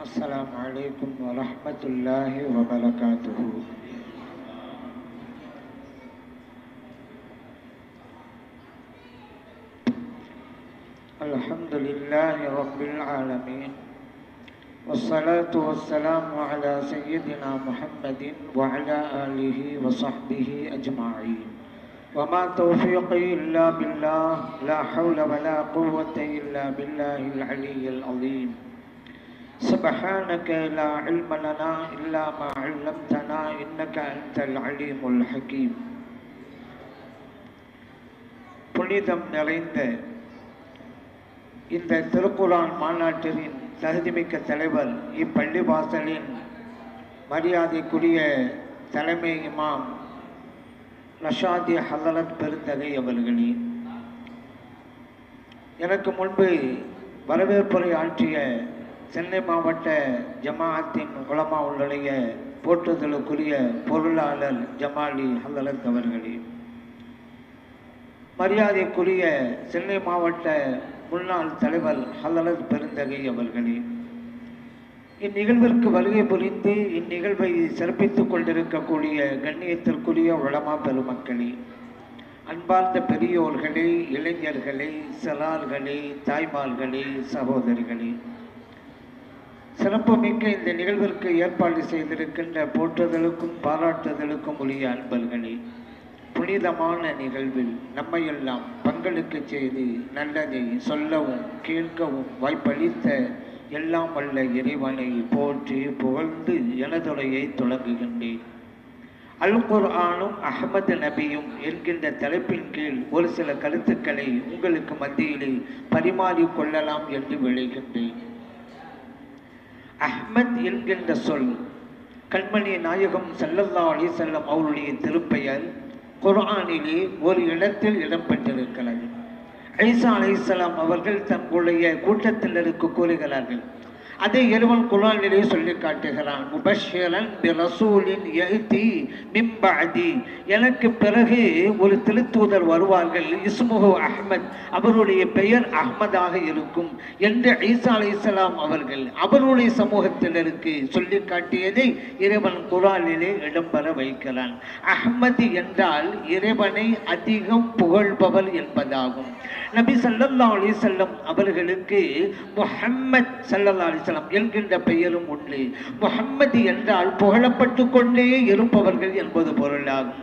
السلام عليكم ورحمة الله وبركاته. الحمد لله رب العالمين، والصلاة والسلام على سيدنا محمد وعلى آله وصحبه أجمعين. وما توفيقي إلا بالله، لا حول ولا قوة إلا بالله العلي العظيم. سبحانك لا علم لنا إلا ما علمتنا إنك أنت العليم الحكيم. புனிதம் நிறைந்த இந்த திருக்குர்ஆன் மாநாட்டின் தகுதிமிக்க தலைவர், இப்பள்ளிவாசலின் மரியாதைக்குரிய தலைமை இமாம் ரஷாதி ஹலரத் பெருந்தகை அவர்களே, எனக்கு முன்பு வரவேற்புரை ஆற்றிய சென்னை மாவட்ட ஜமாஅத்தின் உலமாவுடைய போற்றுதலுக்குரிய பொருளாளர் ஜமாலி ஹலரத் அவர்களே, மரியாதைக்குரிய சென்னை மாவட்ட முன்னாள் தலைவர் ஹலரத் பெருந்தகை அவர்களே, இந்நிகழ்விற்கு வருகை புரிந்து இந்நிகழ்வை சிறப்பித்துக் கொண்டிருக்கக்கூடிய கண்ணியத்திற்குரிய உலமா பெருமக்களே, அன்பார்ந்த பெரியோர்களே, இளைஞர்களே, சிறார்களே, தாய்மார்களே, சகோதரிகளே, சிறப்புமிக்க இந்த நிகழ்விற்கு ஏற்பாடு செய்திருக்கின்ற போற்றுதலுக்கும் பாராட்டுதலுக்கும் உரிய அன்பர்களே, புனிதமான நிகழ்வில் நம்மையெல்லாம் பங்களிக்க செய்து நல்லதை சொல்லவும் கேட்கவும் வாய்ப்பளித்த எல்லாம் வல்ல இறைவனை போற்றி புகழ்ந்து எனதுரையை தொடங்குகின்றேன். அல் குர்ஆனும் அஹ்மது நபியும் என்கின்ற தலைப்பின் கீழ் ஒரு சில கருத்துக்களை உங்களுக்கு மத்தியிலே பரிமாறிக்கொள்ளலாம் என்று விளைகின்றேன். அஹ்மத் என்கின்ற சொல் கண்மணி நாயகம் ஸல்லல்லாஹு அலைஹி வஸல்லம் அவருடைய திருப்பெயர் குர்ஆனிலே ஒரு இடத்தில் இடம்பெற்றிருக்கிறது. ஈசா அலைஹிஸ்ஸலாம் அவர்கள் தங்களுடைய கூட்டத்தினருக்கு கூறுகிறார்கள், அதை இறைவன் குர்ஆனிலே சொல்லி காட்டுகிறான். முபஷ்ஷிரன் பிரசூலின் யஅதி மின் பஅதி, எனக்கு பிறகு ஒரு திருத்தூதர் வருவார்கள், இஸ்முஹு அஹ்மத், அவருடைய பெயர் அஹ்மதாக இருக்கும் என்று ஈசா அலைஹிஸ்ஸலாம் அவர்கள் அவருடைய சமூகத்தினருக்கு சொல்லி காட்டியதை இறைவன் குர்ஆனிலே இடம்பெற வைக்கிறான். அஹ்மது என்றால் இறைவனை அதிகம் புகழ்பவர் என்பதாகும். நபி ஸல்லல்லாஹு அலைஹி வஸல்லம் அவர்களுக்கு முஹம்மத் ஸல்லல்லாஹு அலைஹி வஸல்லம் என்கின்ற பெயரும் உண்டு. முஹம்மது என்றால் புகழப்பட்டு கொண்டே இருப்பவர்கள் என்பது பொருளாகும்.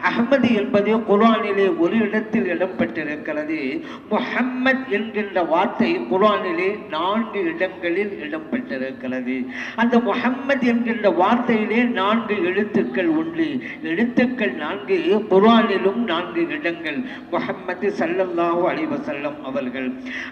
அஹ்மது என்பது குர்ஆனிலே ஒரு இடத்தில் இடம்பெற்றிருக்கிறது. முஹம்மத் என்கின்ற வார்த்தை குர்ஆனிலே 4 இடங்களில் இடம்பெற்றிருக்கிறது. அந்த முஹம்மத் என்கின்ற வார்த்தையிலே 4 எழுத்துக்கள் உண்டு. எழுத்துக்கள் 4, குர்ஆனிலும் 4 இடங்கள். முஹம்மது ஸல்லல்லாஹு அலைஹி வஸல்லம்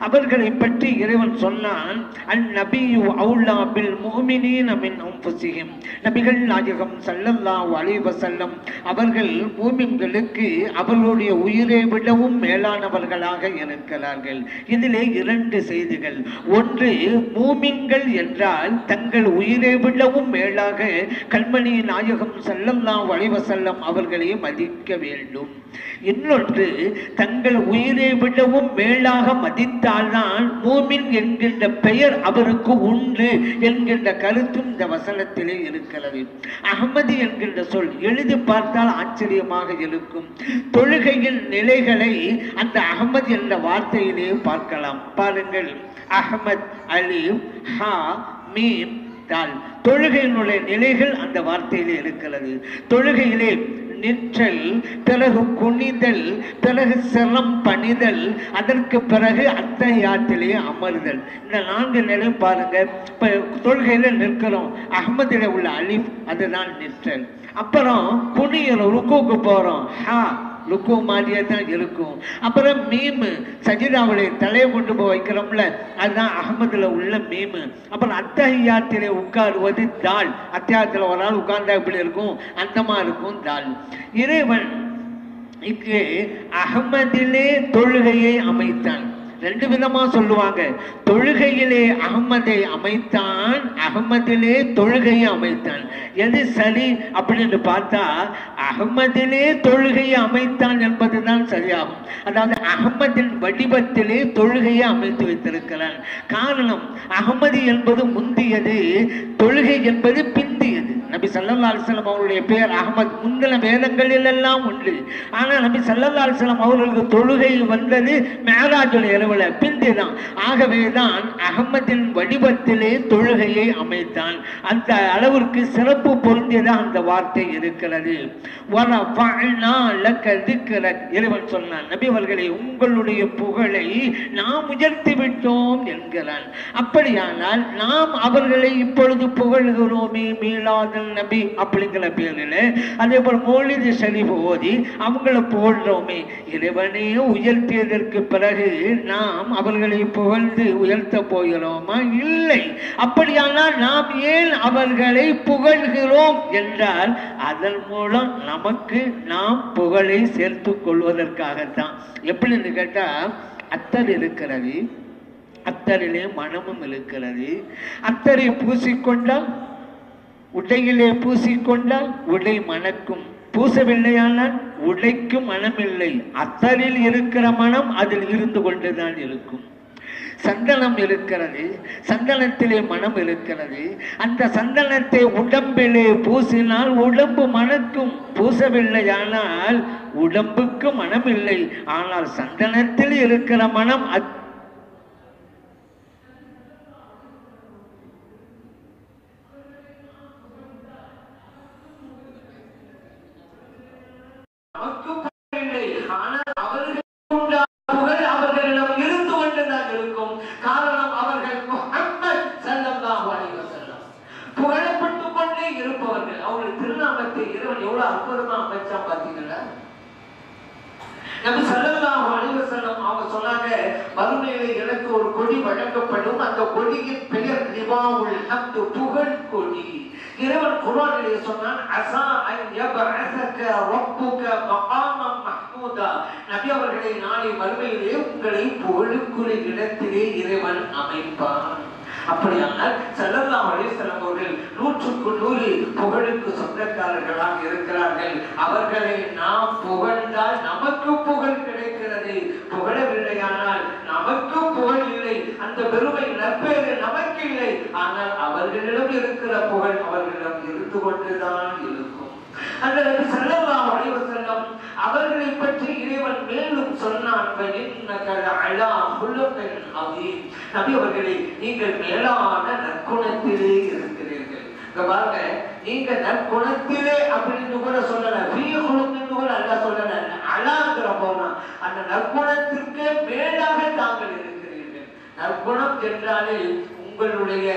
அவர்களை பற்றி இறைவன் சொன்னான், அன் நபியு அவுலா பில் முஃமினீன மின் அன்ஃபுஸிஹிம், நபிகள் நாயகம் ஸல்லல்லாஹு அலைஹி வஸல்லம் அவர்கள் மூமின்களுக்கு அவர்களுடைய உயிரை விடவும் மேலானவர்களாக இருக்கிறார்கள். இதிலே 2 செய்திகள். ஒன்று, மூமின்கள் என்றால் தங்கள் உயிரை விடவும் மேலாக கண்மணி நாயகம் ஸல்லல்லாஹு அலைஹி வஸல்லம் அவர்களை மதிக்க வேண்டும். இன்னொன்று, தங்கள் உயிரை விடவும் மேலாக மதித்தால்தான் மூமின் என்கின்ற பெயர் அவருக்கு உண்டு என்கின்ற கருத்தும் இந்த வசனத்திலே இருக்கிறது. அஹ்மது என்கின்ற சொல் எழுதி பார்த்தால் ஆச்சரியமாக இருக்கும். தொழுகையின் நிலைகளை அந்த அஹ்மத் என்ற வார்த்தையிலே பார்க்கலாம். பாருங்கள், அஹ்மத், அலிஃப், ஹா, மீம், தால், தொழுகையினுடைய நிலைகள் அந்த வார்த்தையிலே இருக்கிறது. தொழுகையிலே நிற்றல், பிறகு குனிதல், பிறகு சிரம் பணிதல், அதற்கு பிறகு அத்தஹியாத்திலே அமர்தல். இந்த 4 நிலை பாருங்க. இப்ப தொழுகையில நிற்கிறோம், அஹ்மதில உள்ள அலிஃப் அதுதான் நிற்றல். அப்புறம் குனியல், ருக்குக்கு போறோம், ஹா ருக்கு மாதிரியே தான் இருக்கும். அப்புறம் மீமு, சஜிதாவுடைய தலையை கொண்டு போய் வைக்கிறோம்ல, அதுதான் அஹ்மதுல உள்ள மீமு. அப்புறம் அத்தஹியாத்திலே உட்காருவது தால். அத்தியாயத்தில் ஒரு நாள் உட்கார்ந்தா எப்படி இருக்கும், அந்தமா இருக்கும் தால். இறைவன் இங்கே அஹ்மதிலே தொழுகையை அமைத்தான். ரெண்டு விதமா சொல்லுவாங்க. தொழுகையிலே அகமதை அமைத்தான், அகமதிலே தொழுகையை அமைத்தான். எது சரி அப்படின்னு பார்த்தா அகமதிலே தொழுகையை அமைத்தான் என்பதுதான் சரியாகும். அதாவது அகமதின் வடிவத்திலே தொழுகையை அமைத்து வைத்திருக்கிறான். காரணம், அகமதி என்பது முந்தியது, தொழுகை என்பது பிந்தியது. நபி ஸல்லல்லாஹு அலைஹி வஸல்லம் அவருடைய பெயர் அகமது முந்தின வேதங்களில் எல்லாம் உண்டு. ஆனால் நபி ஸல்லல்லாஹு அலைஹி வஸல்லம் அவர்களுக்கு தொழுகை வந்தது மேராஜுடைய இரவுல பிந்திதான். ஆகவேதான் அகமதின் வடிவத்திலே தொழுகையை அமைத்தான். அந்த அளவிற்கு சிறப்பு பொருந்தியதாக அந்த வார்த்தை இருக்கிறது. இறைவன் சொன்னான், நபி அவர்களை உங்களுடைய புகழை நாம் உயர்த்தி விட்டோம் என்கிறான். அப்படியானால் நாம் அவர்களை இப்பொழுது புகழ்கிறோமே மீளாத நபி அப்படிங்கிற பேரில், அதே போல் மௌலிது ஷரீஃப் ஓதி அவங்கள புகழ்றோமே. இறைவனே உயர்த்தியதற்கு பிறகு நாம் அவர்களை புகழ்ந்து உயர்த்த போகிறோமா? இல்லை. அப்படியானால் நாம் ஏன் அவர்களை புகழ்கிறோம் என்றால் அதன் மூலம் நமக்கு நாம் புகழை சேர்த்து கொள்வதற்காகத்தான். எப்படின்னு கேட்டா, அத்தர் இருக்கிறது, அத்தரிலே மனமும் இருக்கிறது. அத்தரை பூசிக்கொண்டால், உடையிலே பூசிக்கொண்டால் உடை மணக்கும், பூசவில்லையானால் உடைக்கு மனமில்லை. அத்தரில் இருக்கிற மனம் அதில் இருந்து கொண்டுதான் இருக்கும். சந்தனம் இருக்கிறது, சந்தனத்திலே மனம் இருக்கிறது. அந்த சந்தனத்தை உடம்பிலே பூசினால் உடம்பு மணக்கும், பூசவில்லையானால் உடம்புக்கு மனம் இல்லை. ஆனால் சந்தனத்தில் இருக்கிற மனம் அவர்களிடம் இருந்து கொண்டுதான் இருக்கும். காரணம், அவர்கள் முஹம்மது ஸல்லல்லாஹு அலைஹி வஸல்லம் புகழப்பட்டுக் கொண்டே இருப்பவர்கள். அவர்கள் திருநாமத்தை இறைவன் எவ்வளவு அற்புதமா அமைச்சா பாத்தீங்களா? நபி ஸல்லல்லாஹு அலைஹி வஸல்லம் அவங்க சொன்னாங்க, மறுமையிலே எனக்கு ஒரு கொடி வழங்கப்படும், அந்த கொடியின் பெயர் லிவாவுல் ஹம்து, புகழ் கொடி. இறைவன் குர்ஆனிலே சொன்னான், அஸா அன் யபஅஸக ரப்புக மகாமம் மஹ்மூதா. நபி அவர்களை நாளை மறுமையிலே உங்களை புகழுக்குரிய இடத்திலே இறைவன் அமைப்பான். அப்படியானால் ஸல்லல்லாஹு அலைஹி வஸல்லம் அவர்கள் 100க்கு 100 புகழுக்கு சொந்தக்காரர்களாக இருக்கிறார்கள். அவர்களை நாம் புகழ்ந்தால் நமக்கு புகழ் கிடைக்கிறது, புகழவில்லையானால் நமக்கு புகழ் இல்லை. அந்த பெருமை நற்பெயர் நமக்கு இல்லை. ஆனால் அவர்களிடம் இருக்கிற புகழ் அவர்களிடம் இருந்து கொண்டுதான் இருக்கும். அந்த நபி ஸல்லல்லாஹு அலைஹி வஸல்லம் அவர்களை பற்றி இறைவன் மேலும் சொன்னான், நபி அவர்களே நீங்கள் மேலான நற்குணத்திலே இருக்கிறீர்கள். பாருங்க, நீங்க நற்குணத்திலே அப்படின்னு கூட சொல்லல, கூட அல்ல சொல்லல, அழாங்கிற போனா அந்த நற்குணத்திற்கு மேலாக தாங்கள் இருக்கிறீர்கள். நற்குணம் என்றாலே உங்களுடைய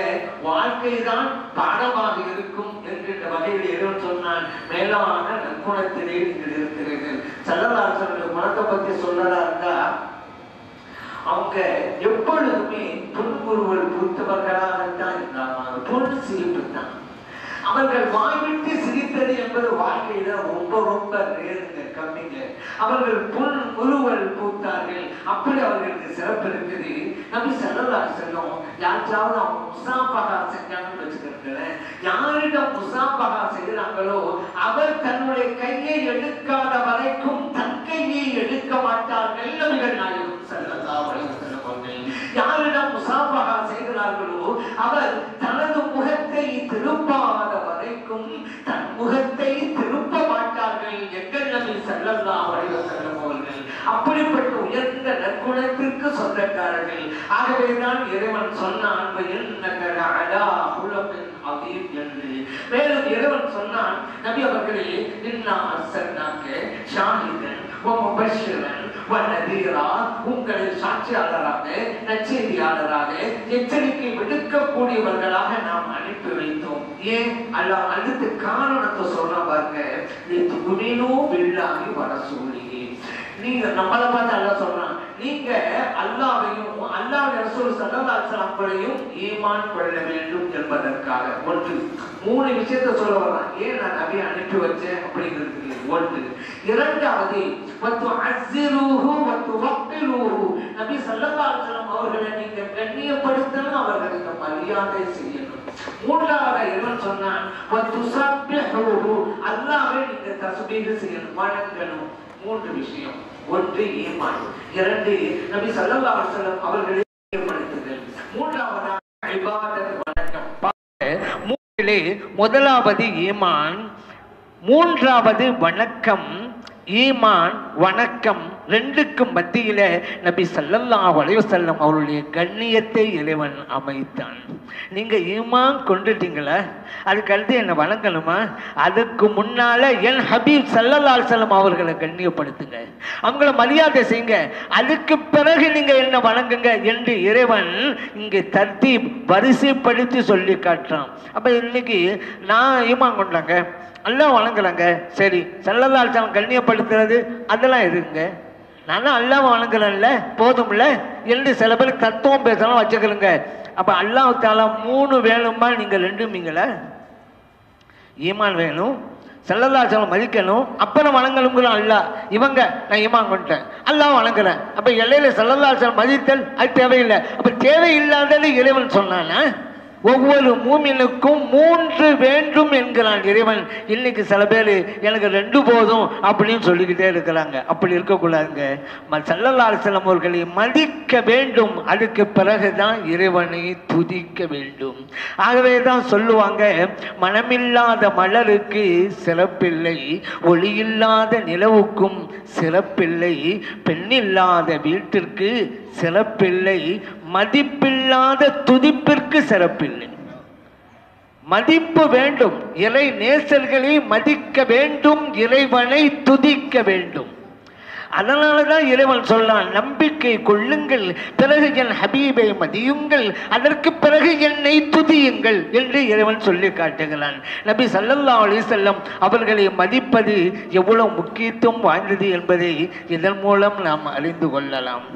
வாழ்க்கை தான் பாடமாக இருக்கும் என்கின்ற வகையில் இறைவன் சொன்னான், மேலான நற்குணத்திலே நீங்கள் இருக்கிறீர்கள். ஸல்லல்லாஹு குணத்தை பத்தி சொல்லறா இருந்தா, அவங்க எப்பொழுதுமே புன்முறுவல் பூத்தவர்களாகத்தான் இருந்தாங்க. பொன் சிரிப்பு தான். அவர்கள் வாய்விட்டு சிரித்தது என்பது வாழ்க்கையில ரொம்ப ரொம்ப ரேருங்க, கம்மிங்க. அவர்கள் புன் முறுவல் பூத்தார்கள். அப்படி அவர்களுக்கு சிறப்பு இருக்குது. நபி ஸல்லல்லாஹு அலைஹி வஸல்லம் யாராவது அவங்க முஸாபஹா செஞ்சாங்கன்னு வச்சுக்கிறேன், யாரிடம் முஸாபஹா செய்கிறாங்களோ அவர் தன்னுடைய கையை எடுக்காத வரைக்கும் தன் கையை எடுக்க மாட்டார்கள். நபிகள் நாயகம் ஸல்லல்லாஹு அலைஹி வஸல்லம் அவர்கள் யாரிடம் முஸாபஹா செய்கிறார்களோ அவர் தனது முகத்தை திருப்பாத வரைக்கும் தன் முகத்தை திருப்ப மாட்டார்கள். எங்கள் நபி ஸல்லல்லாஹு அலைஹி வஸல்லம் அவர்கள் அப்படிப்பட்ட உயர்ந்த நற்குணத்திற்கு சொந்தக்காரர்கள். ஆகவேதான் இறைவன் சொன்னான், மேலும் இறைவன் சொன்னான், நபி அவர்களே இன்னா அர்ஸல்னாக ஷாஹிதன் வ முபஷ்ஷிரன் வ நதீரா, உங்களை சாட்சியாளராக நற்செய்தியாளராக எச்சரிக்கை விடுக்கக்கூடியவர்களாக நாம் அனுப்பி வைத்தோம். ஏன் அல்லாஹ் அடுத்த காரணத்தை சொல்ற பாருங்க, துமினு பில்லாஹி வ ரசூலிஹி. நீங்க நம்மளை பார்த்து அல்லாஹ் சொல்றான், நீங்க அல்லாஹ்வையும் அல்லாஹ்வுடைய ரசூல் ஸல்லல்லாஹு அலைஹி வஸல்லம் ஈமான் கொள்ள வேண்டும் என்பதற்காக. ஒன்று. மூணு விஷயத்த சொல்ல வர்றான். ஏன் நான் நபியை அனுப்பி வச்சேன் அப்படிங்கிறதுக்கு ஒன்று. இரண்டாவது நபி ஸல்லல்லாஹு அலைஹி வஸல்லம் அவர்களை நீங்க கண்ணியப்படுத்தணும், அவர்களுக்கு மரியாதை செய்யணும். மூன்றாவது இறைவன் சொன்னான் அல்லாஹ்வை நீங்க தஸ்பீஹ் செய்யணும், வணங்கணும். மூன்று விஷயம். ஒன்று ஈமான், இரண்டு நபி ஸல்லல்லாஹு அலைஹி வஸல்லம் அவர்களை கண்ணியப்படுத்துதல், மூன்றாவது இபாதத் வணக்கம். மூன்றிலே முதலாவது ஈமான், மூன்றாவது வணக்கம். ஈமான் வணக்கம் ரெண்டுக்கும் மத்தியில நபி ஸல்லல்லாஹு அலைஹி வஸல்லம் அவருடைய கண்ணியத்தை இறைவன் அமைத்தான். நீங்க ஈமான் கொண்டுட்டீங்களா, அதுக்கு அடுத்து என்ன வணங்கணுமா? அதுக்கு முன்னால என் ஹபீப் ஸல்லல்லாஹு அலைஹி வஸல்லம் அவர்களை கண்ணியப்படுத்துங்க, அவங்கள மரியாதை செய்யுங்க, அதுக்கு பிறகு நீங்க என்ன வணங்குங்க என்று இறைவன் இங்கே தர்த்தீப் வரிசைப்படுத்தி சொல்லி காட்டுறான். அப்ப இன்னைக்கு நான் ஈமான் கொண்டாங்க, அல்லாஹ் வணங்குறாங்க, சரி ஸல்லல்லாஹு அலைஹி வஸல்லம் கண்ணியப்படுத்துறது அதெல்லாம் இருக்குங்க, நான் அல்லாஹ் வணங்குறேன்ல போதும்ல என்று சில பேர் தத்துவம் பேசலாம் வச்சுக்கிறேங்க. அப்ப அல்லாஹ் தஆலா மூணு வேணுமா, நீங்க ரெண்டுமீங்களா? ஈமான் வேணும், ஸல்லல்லாஹு அலைஹி வஸல்லம் மதிக்கணும், அப்புறம் வணங்கணுங்கிற அல்லாஹ். இவங்க நான் ஈமான் கொண்டேன், அல்லாஹ் வணங்குறேன், அப்ப இடையில ஸல்லல்லாஹு அலைஹி வஸல்லம் மதித்தல் அது தேவையில்லை. அப்ப தேவையில்லாதது இறைவன் சொன்னானா? ஒவ்வொரு மூமினுக்கும் மூன்று வேண்டும் என்கிறான் இறைவன். இன்னைக்கு சில பேர் எனக்கு ரெண்டு போதும் அப்படின்னு சொல்லிக்கிட்டே இருக்கிறாங்க. அப்படி இருக்கக்கூடாதுங்க. ஸல்லல்லாஹு அலைஹி வஸல்லம் அவர்களை மதிக்க வேண்டும், அதுக்கு பிறகுதான் இறைவனை துதிக்க வேண்டும். ஆகவே தான் சொல்லுவாங்க, மனமில்லாத மலருக்கு சிறப்பில்லை, ஒளியில்லாத நிலவுக்கும் சிறப்பில்லை, பெண்ணில்லாத வீட்டிற்கு சிறப்பில்லை, மதிப்பில்லாத துதிப்பிற்கு சிறப்பில்லை. மதிப்பு வேண்டும், இறை நேசர்களை மதிக்க வேண்டும், இறைவனை துதிக்க வேண்டும். அதனாலதான் இறைவன் சொல்றான், நம்பிக்கை கொள்ளுங்கள், பிறகு என் ஹபீபை மதியுங்கள், அதற்கு பிறகு என்னை துதியுங்கள் என்று இறைவன் சொல்லி காட்டுகிறான். நபி ஸல்லல்லாஹு அலைஹி வஸல்லம் அவர்களை மதிப்பது எவ்வளவு முக்கியத்துவம் வாய்ந்தது என்பதை இதன் மூலம் நாம் அறிந்து கொள்ளலாம்.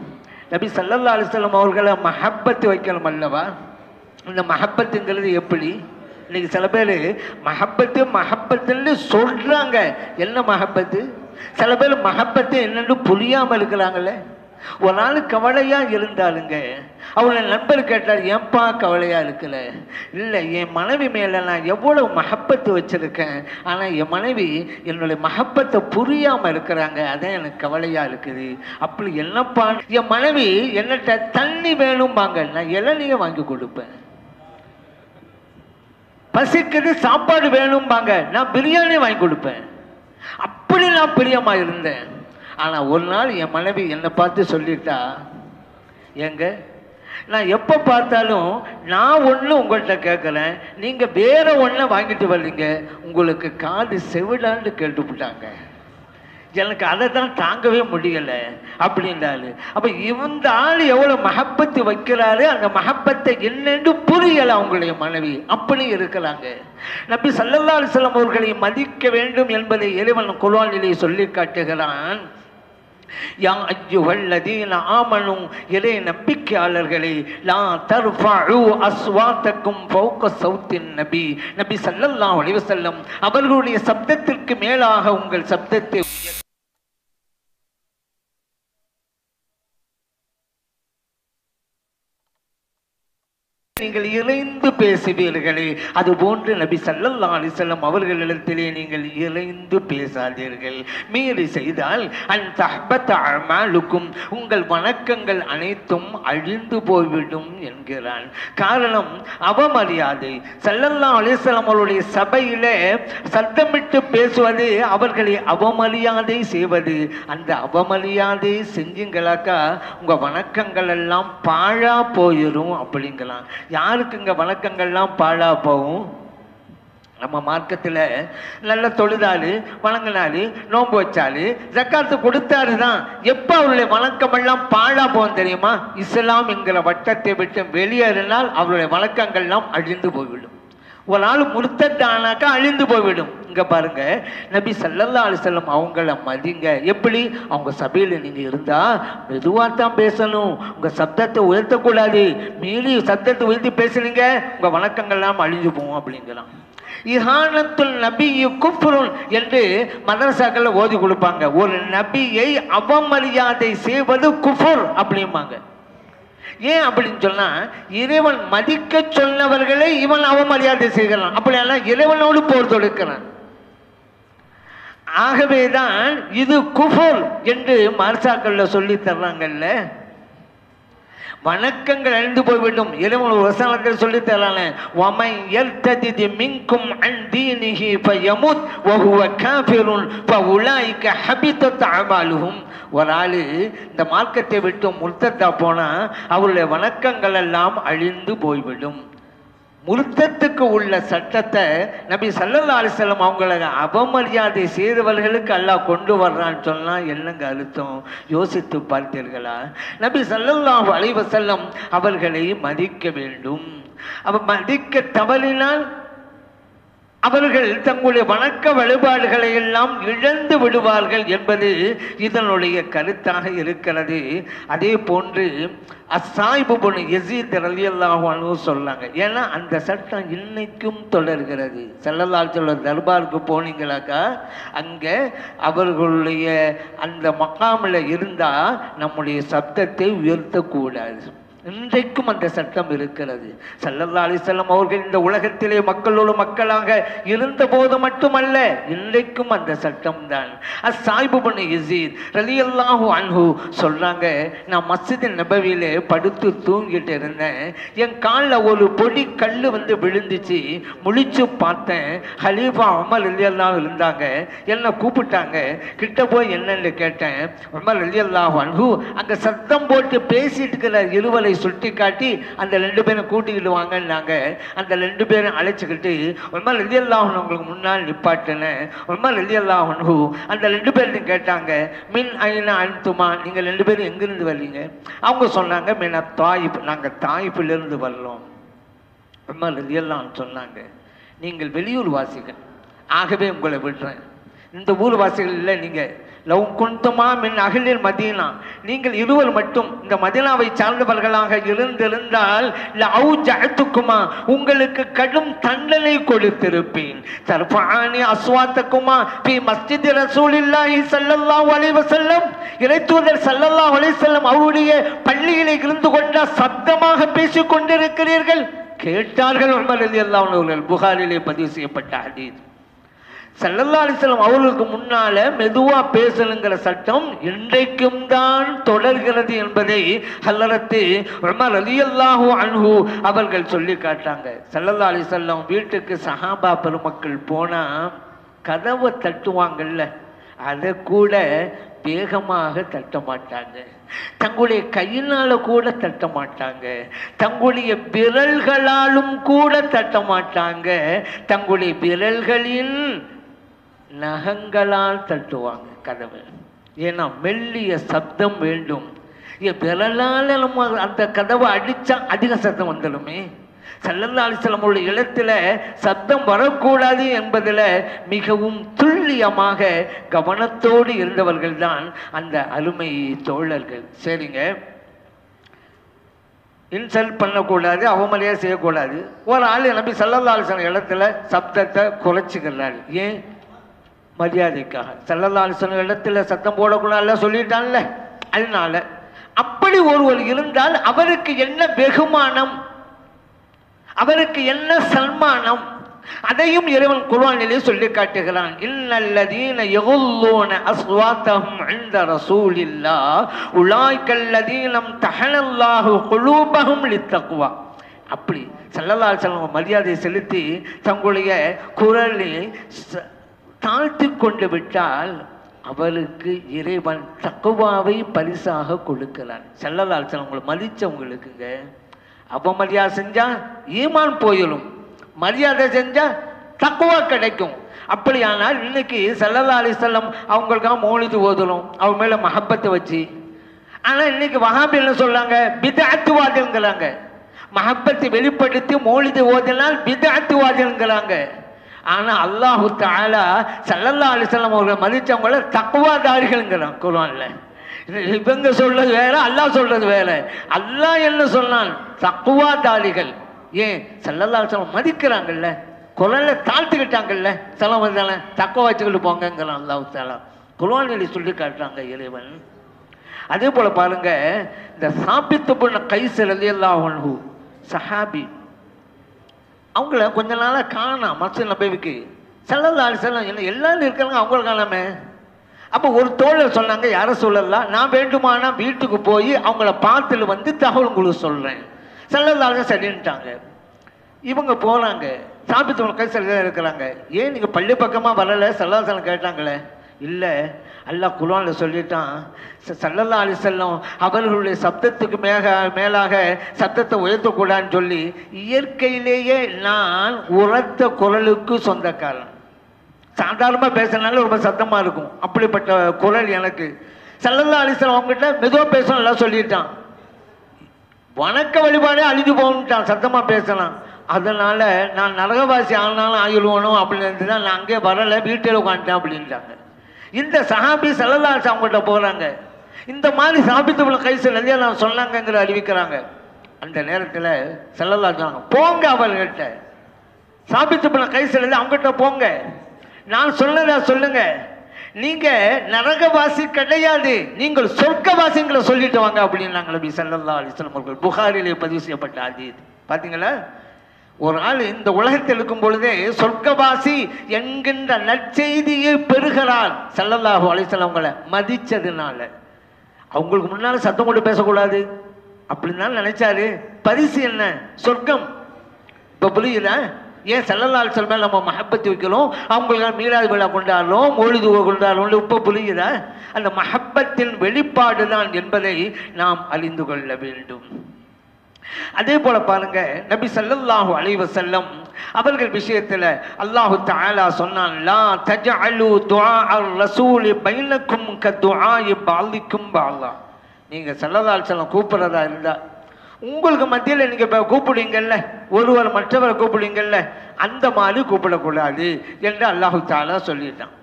நபி ஸல்லல்லாஹு அலைஹி வஸல்லம் அவர்களை மஹப்பத்து வைக்கணும் அல்லவா? இந்த மஹப்பத்துங்கிறது எப்படி? இன்னைக்கு சில பேர் மஹப்பத்து மஹப்பத்துன்னு சொல்றாங்க. என்ன மஹப்பத்து? சில பேர் மஹப்பத்து என்னன்னு புரியாம இருக்கிறாங்களே. ஒரு நாள் கவலையா இருந்தாலுங்க, அவங்கள நண்பர் கேட்டார், ஏன்பா கவலையா இருக்கல? இல்லை, என் மனைவி மேல நான் எவ்வளவு மஹப்பத்து வச்சிருக்கேன், ஆனா என் மனைவி என்னுடைய மஹப்பத்தை புரியாம இருக்கிறாங்க, அதான் எனக்கு கவலையா இருக்குது. அப்படி என்னப்பா? என் மனைவி என்னட்ட தண்ணி வேணும்பாங்க, நான் இளநீரை வாங்கி கொடுப்பேன். பசிக்குது சாப்பாடு வேணும்பாங்க, நான் பிரியாணி வாங்கி கொடுப்பேன். அப்படி நான் பிரியமா இருந்தேன். ஆனா ஒரு நாள் என் மனைவி என்னை பார்த்து சொல்லிட்டா, ஏங்க நான் எப்போ பார்த்தாலும் நான் ஒன்று உங்கள்கிட்ட கேட்குறேன், நீங்கள் வேற ஒன்றை வாங்கிட்டு வர்றீங்க, உங்களுக்கு காது செவிடான்னு கேட்டுவிட்டாங்க. எனக்கு அதை தான் தாங்கவே முடியலை அப்படின்றாரு. அப்போ இந்த ஆள் எவ்வளோ மஹப்பத்து வைக்கிறாரு, அந்த மஹப்பத்தை என்னென்று புரியலை அவங்களுடைய மனைவி. அப்படி இருக்கிறாங்க. நபி ஸல்லல்லாஹு அலைஹி வஸல்லம் அவர்களை மதிக்க வேண்டும் என்பதை இறைவன் குர்ஆனிலே சொல்லி காட்டுகிறான். யா அய்யுஹல்லதீன ஆமனு, இறை நம்பிக்கையாளர்களே, லா தர்ஃபஉ அஸ்வாத்தக்கும் ஃபௌக ஸௌத்தின் நபி, நபி ஸல்லல்லாஹு அலைஹி வஸல்லம் அவர்களுடைய சப்தத்திற்கு மேலாக உங்கள் சப்தத்தை நீங்கள் இறைந்து பேசுவீர்களே, அதுபோன்று நபி ஸல்லல்லாஹு அலைஹி வஸல்லம் அவர்களிடத்திலே நீங்கள் இறைந்து பேசாதீர்கள். மீறி செய்தால் அன்தஹ்பத அமாலுக்கும், உங்கள் வணக்கங்கள் அனைத்தும் அழிந்து போய்விடும் என்கிறான். காரணம் அவமரியாதை. ஸல்லல்லாஹு அலைஹி வஸல்லம் அவருடைய சபையிலே சத்தமிட்டு பேசுவது அவர்களை அவமரியாதை செய்வது. அந்த அவமரியாதை செஞ்சீங்களாக்கா உங்க வணக்கங்கள் எல்லாம் பாழா போயிடும் அப்படிங்கலாம். யாருக்குங்க வணக்கங்கள்லாம் பாழா போகும்? நம்ம மார்க்கத்தில் நல்ல தொழுதாரு, வணங்கினாரு, நோன்பு வச்சாரு, ஜக்காத்து கொடுத்தாரு தான். எப்போ அவருடைய வணக்கமெல்லாம் பாழா போகும் தெரியுமா? இஸ்லாம் என்கிற வட்டத்தை விட்டு வெளியேறினால் அவருடைய வணக்கங்கள்லாம் அழிந்து போய்விடும். ஒரு நாள் முர்த்தத்தானாக்கா அழிந்து போய்விடும். இங்க பாருங்க, நபி ஸல்லல்லாஹு அலைஹி வஸல்லம் அவங்கள மதிங்க. எப்படி? அவங்க சபையில நீங்க இருந்தா மெதுவாத்தான் பேசணும், உங்க சப்தத்தை உயர்த்தக்கூடாது. மீறி சப்தத்தை உயர்த்தி பேசுனீங்க உங்க வணக்கங்கள்லாம் அழிஞ்சு போகும் அப்படிங்கிறான். இஹானத்துல் நபியு குஃப்ருன் என்று மதரசாக்கள் ஓதி கொடுப்பாங்க. ஒரு நபியை அவமரியாதை செய்வது குஃபுர் அப்படிம்பாங்க. ஏன் அப்படின்னு சொன்னா, இறைவன் மதிக்க சொன்னவர்களை இவன் அவமரியாதை செய்கிறான், அப்படியெல்லாம் இறைவனோடு போர் தொடுக்கிறான். ஆகவேதான் இது குஃபுர் என்று மதரசாக்கள்ல சொல்லி தர்றாங்கல்ல. வணக்கங்கள் அழிந்து போய்விடும். இறைவன் ஒரு வசனத்தில் சொல்லி தரானே, வமை யர்ததி மின்கும் அன் தீனிஹி ஃபயமுத் வஹுவ காஃபிருன் ஃபஉலைக ஹபிதத் அமாலுஹும். ஒரு ஆளு இந்த மார்க்கத்தை விட்டு முர்த்தத்தா போனா அவருடைய வணக்கங்கள் எல்லாம் அழிந்து போய்விடும். முர்த்தத்துக்கு உள்ள சட்டத்தை நபி ஸல்லல்லாஹு அலைஹி வஸல்லம் அவங்களை அவமரியாதை செய்தவர்களுக்கு அல்லாஹ் கொண்டு வர்றான்னு சொன்னா என்னங்க அர்த்தம்? யோசித்து பார்த்தீர்களா? நபி ஸல்லல்லாஹு அலைஹி வஸல்லம் அவர்களை மதிக்க வேண்டும். மதிக்க தவறினால் அவர்கள் தங்களுடைய வணக்க வழிபாடுகளை எல்லாம் இழந்து விடுவார்கள் என்பது இதனுடைய கருத்தாக இருக்கிறது. அதே போன்று அஸ்ஸாயிப் இப்னு யஸீத் ரலியல்லாஹு அன்ஹு சொன்னாங்க. ஏன்னா அந்த சட்டம் இன்னைக்கும் தொடர்கிறது. ஸல்லல்லாஹு அலைஹி வஸல்லம் தர்பாருக்கு போனீங்களாக்கா அங்கே அவர்களுடைய அந்த மகாமில் இருந்தால் நம்முடைய சப்தத்தை உயர்த்தக்கூடாது. இன்றைக்கும் அந்த சட்டம் இருக்கிறது. ஸல்லல்லாஹு அலைஹி வஸல்லம் அவர்கள் இந்த உலகத்திலே மக்களோடு மக்களாக இருந்த போது மட்டுமல்ல, இன்றைக்கும் அந்த சட்டம் தான். அஸ்ஸாயிப் இப்னு யஸீத் ரலியல்லாஹு அன்ஹு சொல்றாங்க, நான் மஸ்ஜித் நபவியிலே படுத்து தூங்கிட்டு இருந்தேன். என் காலில் ஒரு பொடி கல் வந்து விழுந்துச்சு. முழிச்சு பார்த்தேன், ஹலீஃபா உமர் ரலியல்லாஹு இருந்தாங்க. என்னை கூப்பிட்டாங்க. கிட்ட போய் என்னன்னு கேட்டேன். உமர் ரலியல்லாஹு அன்ஹு அங்கே சத்தம் போட்டு பேசிட்டு இருக்கிற இருவரை சுட்டி காட்டி அந்த 2 பேரும் கூட்டிக்கிட்டு வாங்கன்னாங்க. அந்த 2 பேரும் அழைச்சிக்கிட்டு உமர் ரலியல்லாஹு அன்ஹு உங்களுக்கு முன்னால் நிப்பாட்டினேன். உமர் ரலியல்லாஹு அன்ஹு அந்த 2 பேர்ட்டையும் கேட்டாங்க, மின் ஐனா அன்துமா, நீங்க 2 பேரும் எங்கிருந்து வரீங்க? அவங்க சொன்னாங்க, மின தாயிப், நாங்க தாயிப்பிலிருந்து வரலாம். உமர் ரலியல்லாஹு அன்ஹு சொன்னாங்க, நீங்கள் வெளியூர் வாசிகள், ஆகவே உங்களை விடுறேன். இந்த ஊர் வாசிகள் இல்லை, நீங்க லவ் குந்துமா மின் அகிலில் மதீனா, நீங்கள் இருவர் மட்டும் இந்த மதீனாவை சார்ந்தவர்களாக இருந்திருந்தால் லஅவுஜஅதுகுமா, உங்களுக்கு கடும் தண்டனை கொடுத்திருப்பேன். தர்ஃபஆனி அஸ்வாத்தகுமா ஃபி மஸ்ஜித் ரசூலில்லாஹி ஸல்லல்லாஹு அலைஹி வஸல்லம், இறைத்தூதர் ஸல்லல்லாஹு அலைஹி வஸல்லம் அவருடைய பள்ளியிலே இருந்து கொண்ட சத்தமாக பேசிக் கொண்டிருக்கிறீர்கள். கேட்டார்கள் உமர் ரலியல்லாஹு அன்ஹு அவர்கள். புகாரிலே பதிவு செய்யப்பட்ட ஹதீஸ். ஸல்லல்லாஹு அலைஹி வஸல்லம் அவர்களுக்கு முன்னால மெதுவா பேசணுங்கிற சட்டம் இன்றைக்கும் தான் தொடர்கிறது என்பதை ஹல்லரத்து உமர் ரலியல்லாஹு அன்ஹு அவர்கள் சொல்லி காட்டாங்க. ஸல்லல்லாஹு அலைஹி வஸல்லம் வீட்டுக்கு சஹாபா பெருமக்கள் போனா கதவை தட்டுவாங்கல்ல, அதை கூட வேகமாக தட்ட மாட்டாங்க. தங்களுடைய கையினால கூட தட்ட மாட்டாங்க. தங்களுடைய விரல்களாலும் கூட தட்ட மாட்டாங்க. தங்களுடைய விரல்களின் நகங்களால் தட்டுவாங்க கதவை. ஏன்னா மெல்லிய சப்தம் வேண்டும். விரலால் நம்ம அந்த கதவை அடிச்சா அதிக சத்தம் வந்துடுமே. ஸல்லல்லாஹு அலைஹி வஸல்லம் உடைய இடத்துல சத்தம் வரக்கூடாது என்பதில் மிகவும் துல்லியமாக கவனத்தோடு இருந்தவர்கள் தான் அந்த அருமை தோழர்கள். சரிங்க, இன்சல்ட் பண்ணக்கூடாது, அவமரியாதை செய்யக்கூடாது. ஒரு ஆள் நபி ஸல்லல்லாஹு அலைஹி வஸல்லம் இடத்துல சப்தத்தை குறைச்சிக்கிறாரு. ஏன்? மரியாதைக்காக. ஸல்லல்லாஹு அலைஹி வஸல்லம் இடத்துல சத்தம் போடக்கூடாது சொல்லிட்டான்ல, அதனால. அப்படி ஒருவர் இருந்தால் அவருக்கு என்ன வெகுமானம், அவருக்கு என்ன சன்மானம், அதையும் இறைவன் குர்ஆனிலே சொல்லி காட்டுகிறான். இன்னல்லதீன யகுல்லூன அஸ்வாத்தஹும் இன்த ரசூலில்லாஹ் உலாய்கல்லதீனம் தஹனல்லாஹு குலூபஹும் லித்தக்வா. அப்படி ஸல்லல்லாஹு அலைஹி வஸல்லம் மரியாதை செலுத்தி தங்களுடைய குரலை தாழ்த்தி கொண்டு விட்டால் அவருக்கு இறைவன் தக்வாவை பரிசாக கொடுக்கிறான். ஸல்லல்லாஹு அலைஹி வஸல்லம் உங்களை மதிச்சவங்களுக்குங்க அவமரியாதை செஞ்சா ஈமான் போயிடும், மரியாதை செஞ்சா தக்வா கிடைக்கும். அப்படியானால் இன்னைக்கு ஸல்லல்லாஹு அலைஹி வஸல்லம் அவங்களுக்காக மௌலிது ஓதணும், அவங்க மேல மஹப்பத்தை வச்சு. ஆனா இன்னைக்கு வஹாபி என்ன சொல்றாங்க? பித்அத்வாதிங்கிறாங்க. மஹப்பத்தை வெளிப்படுத்தி மௌலிது ஓதினால் பித்அத்வாதிங்கிறாங்க. ஆனா அல்லாஹு தஆலா ஸல்லல்லாஹு அலைஹி வஸல்லம் அவர்களை மதிச்சவங்கள தக்வாதாரிகள்ங்கிறான் குர்ஆன்ல. இவங்க சொல்றது வேற, அல்லாஹ் சொல்றது வேற. அல்லாஹ் என்ன சொன்னான்? தக்வாதாரிகள். ஏன்? ஸல்லல்லாஹு அலைஹி வஸல்லம் மதிக்கிறாங்கல்ல, குரலை தாழ்த்துக்கிட்டாங்கல்ல, சிலம் வந்தால தக்க வச்சுக்கிட்டு போங்கிறான் அல்லாஹ் தஆலா. குர்ஆனிலே சொல்லி காட்டுறாங்க இறைவன். அதே போல பாருங்க, இந்த சாபித் இப்னு கைஸ் ரலியல்லாஹு அன்ஹு சஹாபி, அவங்கள கொஞ்ச நாளா காணோம் மஸ்ஜித் நபவிக்கு. ஸல்லல்லாஹு அலைஹி வஸல்லம் என்ன எல்லாரும் இருக்காங்க, அவங்கள காணாமே. அப்போ ஒரு தோழர் சொன்னாங்க, யார சொல்லலாம், நான் வேண்டுமானா வீட்டுக்கு போய் அவங்கள பார்த்துட்டு வந்து தகவல் உங்களுக்கு சொல்றேன். ஸல்லல்லாஹு அலைஹி வஸல்லம் சரின்ட்டாங்க. இவங்க போறாங்க, சாபித் இப்னு கைஸ் இருக்கிறாங்க. ஏன் நீங்க பள்ளி பக்கமா வரல ஸல்லல்லாஹு அலைஹி வஸல்லம் கேட்டாங்களே. இல்லை, அல்லாஹ் குர்ஆன்ல சொல்லிட்டான், ஸல்லல்லாஹு அலைஹி வஸல்லம் அவர்களுடைய சப்தத்துக்கு மேலாக சப்தத்தை உயர்த்தக்கூடாதுன்னு சொல்லி இயற்கையிலேயே நான் உரத்த குரலுக்கு சொந்தக்காரன். சாதாரணமாக பேசுறதுனால ரொம்ப சத்தமாக இருக்கும், அப்படிப்பட்ட குரல் எனக்கு. ஸல்லல்லாஹு அலைஹி வஸல்லம் அவங்ககிட்ட மெதுவாக பேசணும் எல்லாம் சொல்லிட்டான். வணக்க வழிபாடே அழிஞ்சு போகணுட்டான், சத்தமாக பேசலாம். அதனால நான் நரகவாசி ஆனாலும் ஆகிடுவோனும் அப்படின்னு தான் நான் அங்கே வரலை, வீட்டில் உட்காந்துட்டேன் அப்படின்ட்டாங்க. இந்த சஹாபி ஸல்லல்லாஹு அலைஹி வஸல்லம் அவங்கள்ட்ட போகிறாங்க. இந்த மாதிரி சாபித் இப்னு கைஸ் ரலியல்லாஹு அன்ஹு சொன்னாங்கங்கிற அறிவிக்கிறாங்க. அந்த நேரத்தில் ஸல்லல்லாஹு அலைஹி வஸல்லம் போங்க அவர்கிட்ட, சாபித் இப்னு கைஸ் ரலியல்லாஹு அவங்ககிட்ட போங்க, நான் சொன்னதா சொல்லுங்க, நீங்க நரகவாசி கிடையாது, நீங்கள் சொர்க்கவாசிங்களை சொல்லிட்டு வாங்க அப்படின்னாங்க நபி ஸல்லல்லாஹு அலைஹி வஸல்லம் அவர்கள். புகாரிலே பதிவு செய்யப்பட்ட ஹதீஸ். பார்த்தீங்களா, ஒரு ஆள் இந்த உலகத்தில் இருக்கும் பொழுதே சொர்க்கவாசி என்கின்ற நற்செய்தியை பெறுகிறார். ஸல்லல்லாஹு அலைஹி வஸல்லம் அவங்களை மதிச்சதுனால, அவங்களுக்கு முன்னால சத்தம் போட்டு பேசக்கூடாது அப்படின்னு நினைச்சாரு. பரிசு என்ன? சொர்க்கம். இப்போ புரியுதா ஏன் ஸல்லல்லாஹு அலைஹி வஸல்லம் நம்ம மஹப்பத் வைக்கிறோம், அவங்களுக்கு மீலாது விழா கொண்டாடுறோம், மௌலிது கொண்டாடுறோம். இப்போ புரியுதா? அந்த மஹப்பத்தின் வெளிப்பாடு தான் என்பதை நாம் அறிந்து கொள்ள வேண்டும். அதே போல பாருங்க, நபி ஸல்லல்லாஹு அலைஹி வஸல்லம் அவர்கள் விஷயத்துல அல்லாஹ் தஆலா சொன்னான், லா தஜஅலு துஆ அர்-ரசூல் பைனக்கும் கதுஆஇ பாலிக்கும் பாலா. நீங்க ஸல்லல்லாஹு அலைஹி வஸல்லம் கூப்பிடுறதா இருந்தா உங்களுக்கு மத்தியில் நீங்க கூப்பிடுவீங்கல்ல, ஒருவர் மற்றவரை கூப்பிடுவீங்கல்ல, அந்த மாதிரி கூப்பிடக்கூடாது என்று அல்லாஹ் தஆலா சொல்லிட்டான்.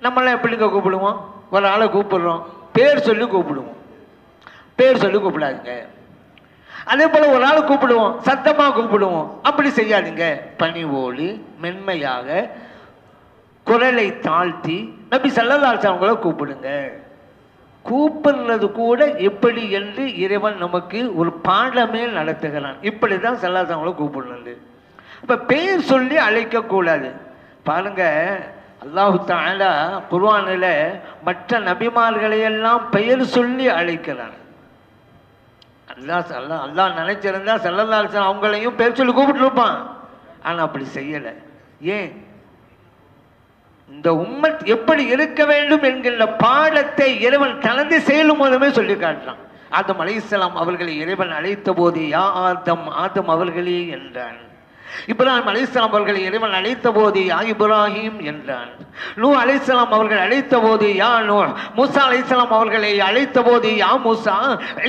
நம்மளாம் எப்படிங்க கூப்பிடுவோம்? ஒரு ஆளை கூப்பிடுறோம், பேர் சொல்லி கூப்பிடுவோம், பேர் சொல்லி கூப்பிடாதுங்க. அதே போல ஒரு ஆள் கூப்பிடுவோம், சத்தமா கூப்பிடுவோம், அப்படி செய்யாதீங்க. பணிவோடு மென்மையாக குரலை தாழ்த்தி நபி ஸல்லல்லாஹு அலைஹி வஸல்லம் அவங்கள கூப்பிடுங்க. கூப்பிடுறது கூட எப்படி என்று இறைவன் நமக்கு ஒரு பாடமே நடத்துகிறான். இப்படிதான் ஸல்லல்லாஹு அலைஹி வஸல்லம் அவங்கள கூப்பிடுறது. இப்ப பேர் சொல்லி அழைக்க கூடாது. பாருங்க, அல்லாஹ் தஆலா குர்ஆனில் மற்ற நபிமார்களை எல்லாம் பெயர் சொல்லி அழைக்கிறான். அல்லாஹ் நினைச்சிருந்தா ஸல்லல்லாஹு அலைஹி வஸல்லம் அவங்களையும் பேர் சொல்லி கூப்பிட்டு இருப்பான். ஆனா அப்படி செய்யலை. ஏன்? இந்த உம்மத் எப்படி இருக்க வேண்டும் என்கிற பாடத்தை இறைவன் தனது செயலும் மூலமே சொல்லி காட்டுறான். ஆதம் அலைஹிஸ்ஸலாம் அவர்களை இறைவன் அழைத்த போது யா ஆதம், ஆதம் அவர்களே என்றான். இப்ராஹிம் அலைஹிஸ்ஸலாம் அவர்களை இறைவன் அழைத்த போது யா இப்ராஹிம் என்றான். நூ அலைஹிஸ்ஸலாம் அவர்கள் அழைத்த போது யா நூ. மூசா அலைஹிஸ்ஸலாம் அவர்களை அழைத்த போது யா மூசா.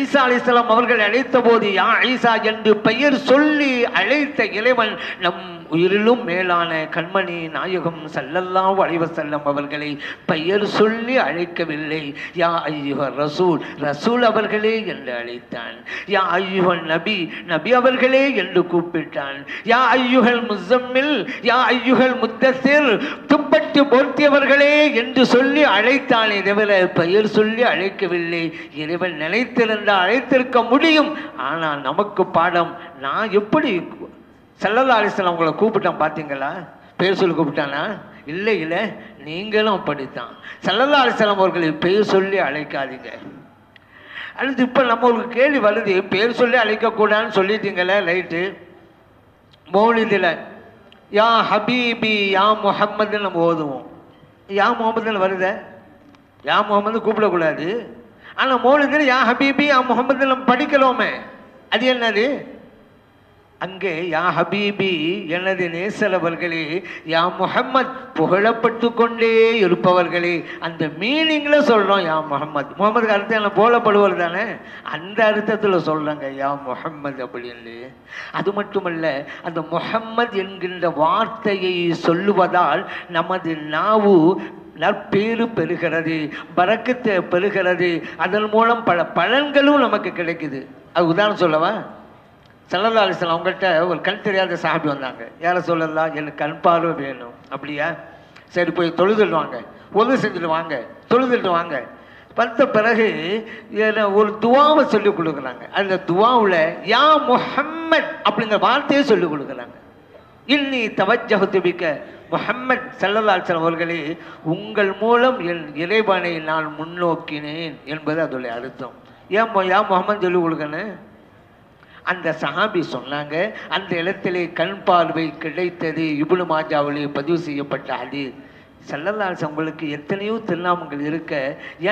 ஈசா அலைஹிஸ்ஸலாம் அவர்களை அழைத்த போது யா ஈசா என்று பெயர் சொல்லி அழைத்த இறைவன் நம் உயிரிலும் மேலான கண்மணி நாயகம் ஸல்லல்லாஹு அலைஹி வஸல்லம் அவர்களை பெயர் சொல்லி அழைக்கவில்லை. யா அய்யுஹர் ரசூல், ரசூல் அவர்களே என்று அழைத்தான். யா அய்யுஹல் நபி, நபி அவர்களே என்று கூப்பிட்டான். யா அய்யுஹல் முஸம்மில், யா அய்யுஹல் முத்தஸிர், துப்பட்டு போர்த்தியவர்களே என்று சொல்லி அழைத்தானே தவிர பெயர் சொல்லி அழைக்கவில்லை. இறைவன் நினைத்திருந்தால் அழைத்திருக்க முடியும். ஆனால் நமக்கு பாடம், நான் எப்படி ஸல்லல்லாஹு அலைஹி வஸல்லம் உங்களை கூப்பிட்டான் பார்த்தீங்களா? பேர் சொல்லி கூப்பிட்டானா? இல்லை இல்லை, நீங்களும் அப்படித்தான். ஸல்லல்லாஹு அலைஹி வஸல்லம் அவர்களை பேர் சொல்லி அழைக்காதீங்க. அடுத்து இப்போ நம்மளுக்கு கேள்வி வருது, பேர் சொல்லி அழைக்கக்கூடாதுன்னு சொல்லிட்டீங்களே, ரைட்டு. மௌலிதில் யா ஹபீபி யா முஹம்மதுன்னு நம்ம ஓதுவோம். யா முஹம்மதுன்னு வருத, யா முஹம்மது கூப்பிடக்கூடாது. ஆனால் மௌலிதில் யா ஹபீபி யா முஹம்மதுன்னு நம்ம படிக்கலாமே, அது என்னது? அங்கே யா ஹபீபி எனது நேசரவர்களே, யா முஹம்மத் புகழப்பட்டு கொண்டே இருப்பவர்களே, அந்த மீனிங்கில் சொல்கிறோம் யா முஹம்மத். முகமதுக்கு அர்த்தம் என்ன? போலப்படுவது தானே, அந்த அர்த்தத்தில் சொல்கிறாங்க யா முஹம்மத் அப்படின்னு. அது மட்டுமல்ல, அந்த முஹம்மத் என்கின்ற வார்த்தையை சொல்லுவதால் நமது நாவு நற்பேறு பெறுகிறது, பரக்கத்தை பெறுகிறது, அதன் மூலம் பல பலன்களும் நமக்கு கிடைக்குது. அது உதாரணம் சொல்லவா? ஸல்லல்லாஹு அலைஹி வஸல்லம் அவங்கள்ட்ட ஒரு கண் தெரியாத சஹாபி வந்தாங்க. யாரை சொல்லலாம், எனக்கு கண் பார்வை வேணும். அப்படியா, சரி போய் தொழுதுட்டு வாங்க, ஒது செஞ்சுட்டு வாங்க, தொழுதுட்டு வாங்க. வந்த பிறகு ஒரு துவாவை சொல்லிக் கொடுக்குறாங்க. அந்த துவாவில் யா முஹம்மத் அப்படிங்கிற வார்த்தையை சொல்லிக் கொடுக்குறாங்க. இன்னி தவஜ்ஜஹது பிக முஹம்மத் ஸல்லல்லாஹு அலைஹி வஸல்லம் அவர்களே, உங்கள் மூலம் என் இறைவனை நான் முன்னோக்கினேன் என்பது அதோடைய அர்த்தம். ஏன் யா முஹம்மது சொல்லிக் கொடுக்கணும்? அந்த சஹாபி சொன்னாங்க, அந்த இடத்திலே கண் பார்வை கிடைத்தது. இப்னு மாஜாவிலே பதிவு செய்யப்பட்ட ஹதீஸ். ஸல்லல்லாஹு அலைஹி வஸல்லம் உங்களுக்கு எத்தனையோ திருநாமங்கள் இருக்க,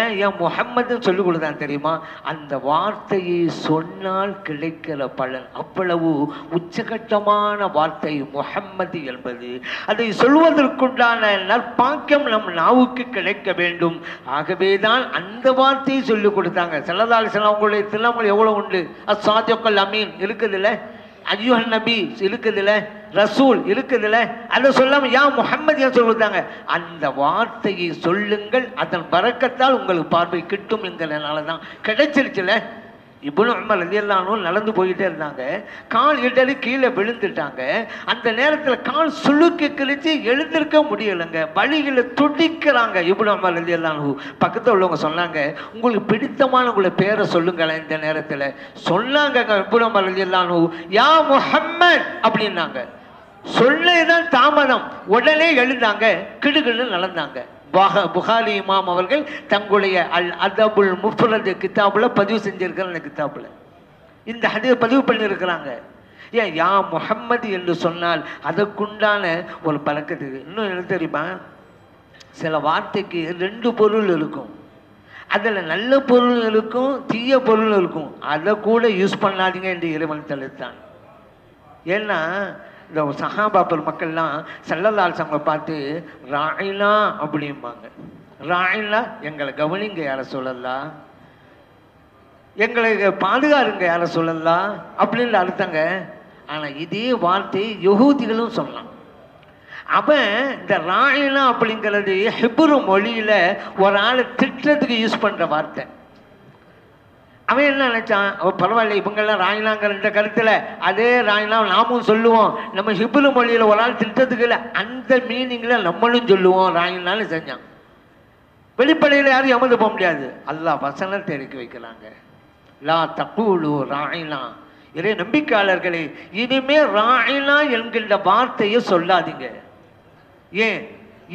ஏன் முஹம்மதுன்னு சொல்லிக் கொடுத்தான் தெரியுமா? அந்த வார்த்தையை சொன்னால் கிடைக்கிற பலன் அவ்வளவு உச்சகட்டமான வார்த்தை முஹம்மது என்பது. அதை சொல்வதற்குண்டான நற்பாக்கியம் நம் நாவுக்கு கிடைக்க வேண்டும். ஆகவேதான் அந்த வார்த்தையை சொல்லிக் கொடுத்தாங்க. ஸல்லல்லாஹு அலைஹி வஸல்லம் அவங்களுடைய திருநாமங்கள் எவ்வளவு உண்டு? அஸ்ஸாதிக்குல் அமீன் இருக்குதுல்ல, அய்யுஹன் நபி இருக்குதுல்ல, ரசூல் இருக்குதுல்ல, அதை சொல்லாம யா முஹம்மது ஏன் சொல்லிட்டாங்க? அந்த வார்த்தையை சொல்லுங்கள், அதன் பரக்கத்தால் உங்களுக்கு பார்வை கிட்டும் என்கிறதுனால தான் கிடைச்சிருச்சுல. இப்னு உமர் ரலியல்லாஹு அன்ஹு நடந்து போயிட்டே இருந்தாங்க, கால் இடறி கீழே விழுந்துட்டாங்க. அந்த நேரத்தில் கால் சுளுக்கி கிழிச்சு எழுந்திருக்க முடியலைங்க, வழிகளை துடிக்கிறாங்க. இப்னு உமர் ரலியல்லாஹு அன்ஹு பக்கத்தில் உள்ளவங்க சொன்னாங்க, உங்களுக்கு பிடித்தமான உங்களை பேரை சொல்லுங்களேன். இந்த நேரத்தில் சொன்னாங்க இப்னு உமர் ரலியல்லாஹு அன்ஹு யா முஹம்மத் அப்படின்னாங்க. சொல்லதான் தாமதம், உடனே எழுந்தாங்க, கிடுகிடு நடந்தாங்க. புகாரி இமாம் அவர்கள் தங்களுடைய அல் அதபுல் முஃபரத் கிதாபுல பதிவு செஞ்சிருக்கிற அந்த கிதாபுல இந்த ஹதீஸ் பதிவு பண்ணியிருக்கிறாங்க. ஏன் யா முஹம்மது என்று சொன்னால் அதற்குண்டான ஒரு பழக்கத்துக்கு. இன்னும் என்ன தெரியுமா, சில வார்த்தைக்கு ரெண்டு பொருள் இருக்கும். அதில் நல்ல பொருள் இருக்கும், தீய பொருள் இருக்கும். அதை கூட யூஸ் பண்ணாதீங்க என்று இறைவன் தடுத்தான். ஏன்னா இந்த சஹாபா பெருமக்கள்லாம் ஸல்லல்லாஹு அலைஹி வஸல்லம் பார்த்து ராயினா அப்படிம்பாங்க. ராயினா எங்களை கவனிங்க யாரை சொல்லலாம், எங்களை பாதுகாருங்க யாரை சொல்லலாம் அப்படின்னு அர்த்தங்க. ஆனால் இதே வார்த்தை யஹூதிகளும் சொல்லலாம். அவன் இந்த ராயினா அப்படிங்கிறது ஹிப்ரு மொழியில ஒரு ஆளை திட்டுறதுக்கு யூஸ் பண்ற வார்த்தை. அவன் என்ன நினைச்சான், பரவாயில்ல இவங்கெல்லாம் ராயினாங்கிற இந்த கருத்துல அதே ராயினா நாமும் சொல்லுவோம். நம்ம ஹிப்ரு மொழியில ஒரு ஆள் திட்டத்துக்கு இல்லை, அந்த மீனிங்ல நம்மளும் சொல்லுவோம் ராயினான்னு செஞ்சான். வெளிப்படையில் யாரும் எமந்து போக முடியாது. அல்லாஹ் வசனத்தை இறக்கி வைக்கிறாங்க, லா தக்கூலு ராயினா, இறை நம்பிக்கையாளர்களே இனிமே ராயினா என்கின்ற வார்த்தையை சொல்லாதீங்க. ஏன்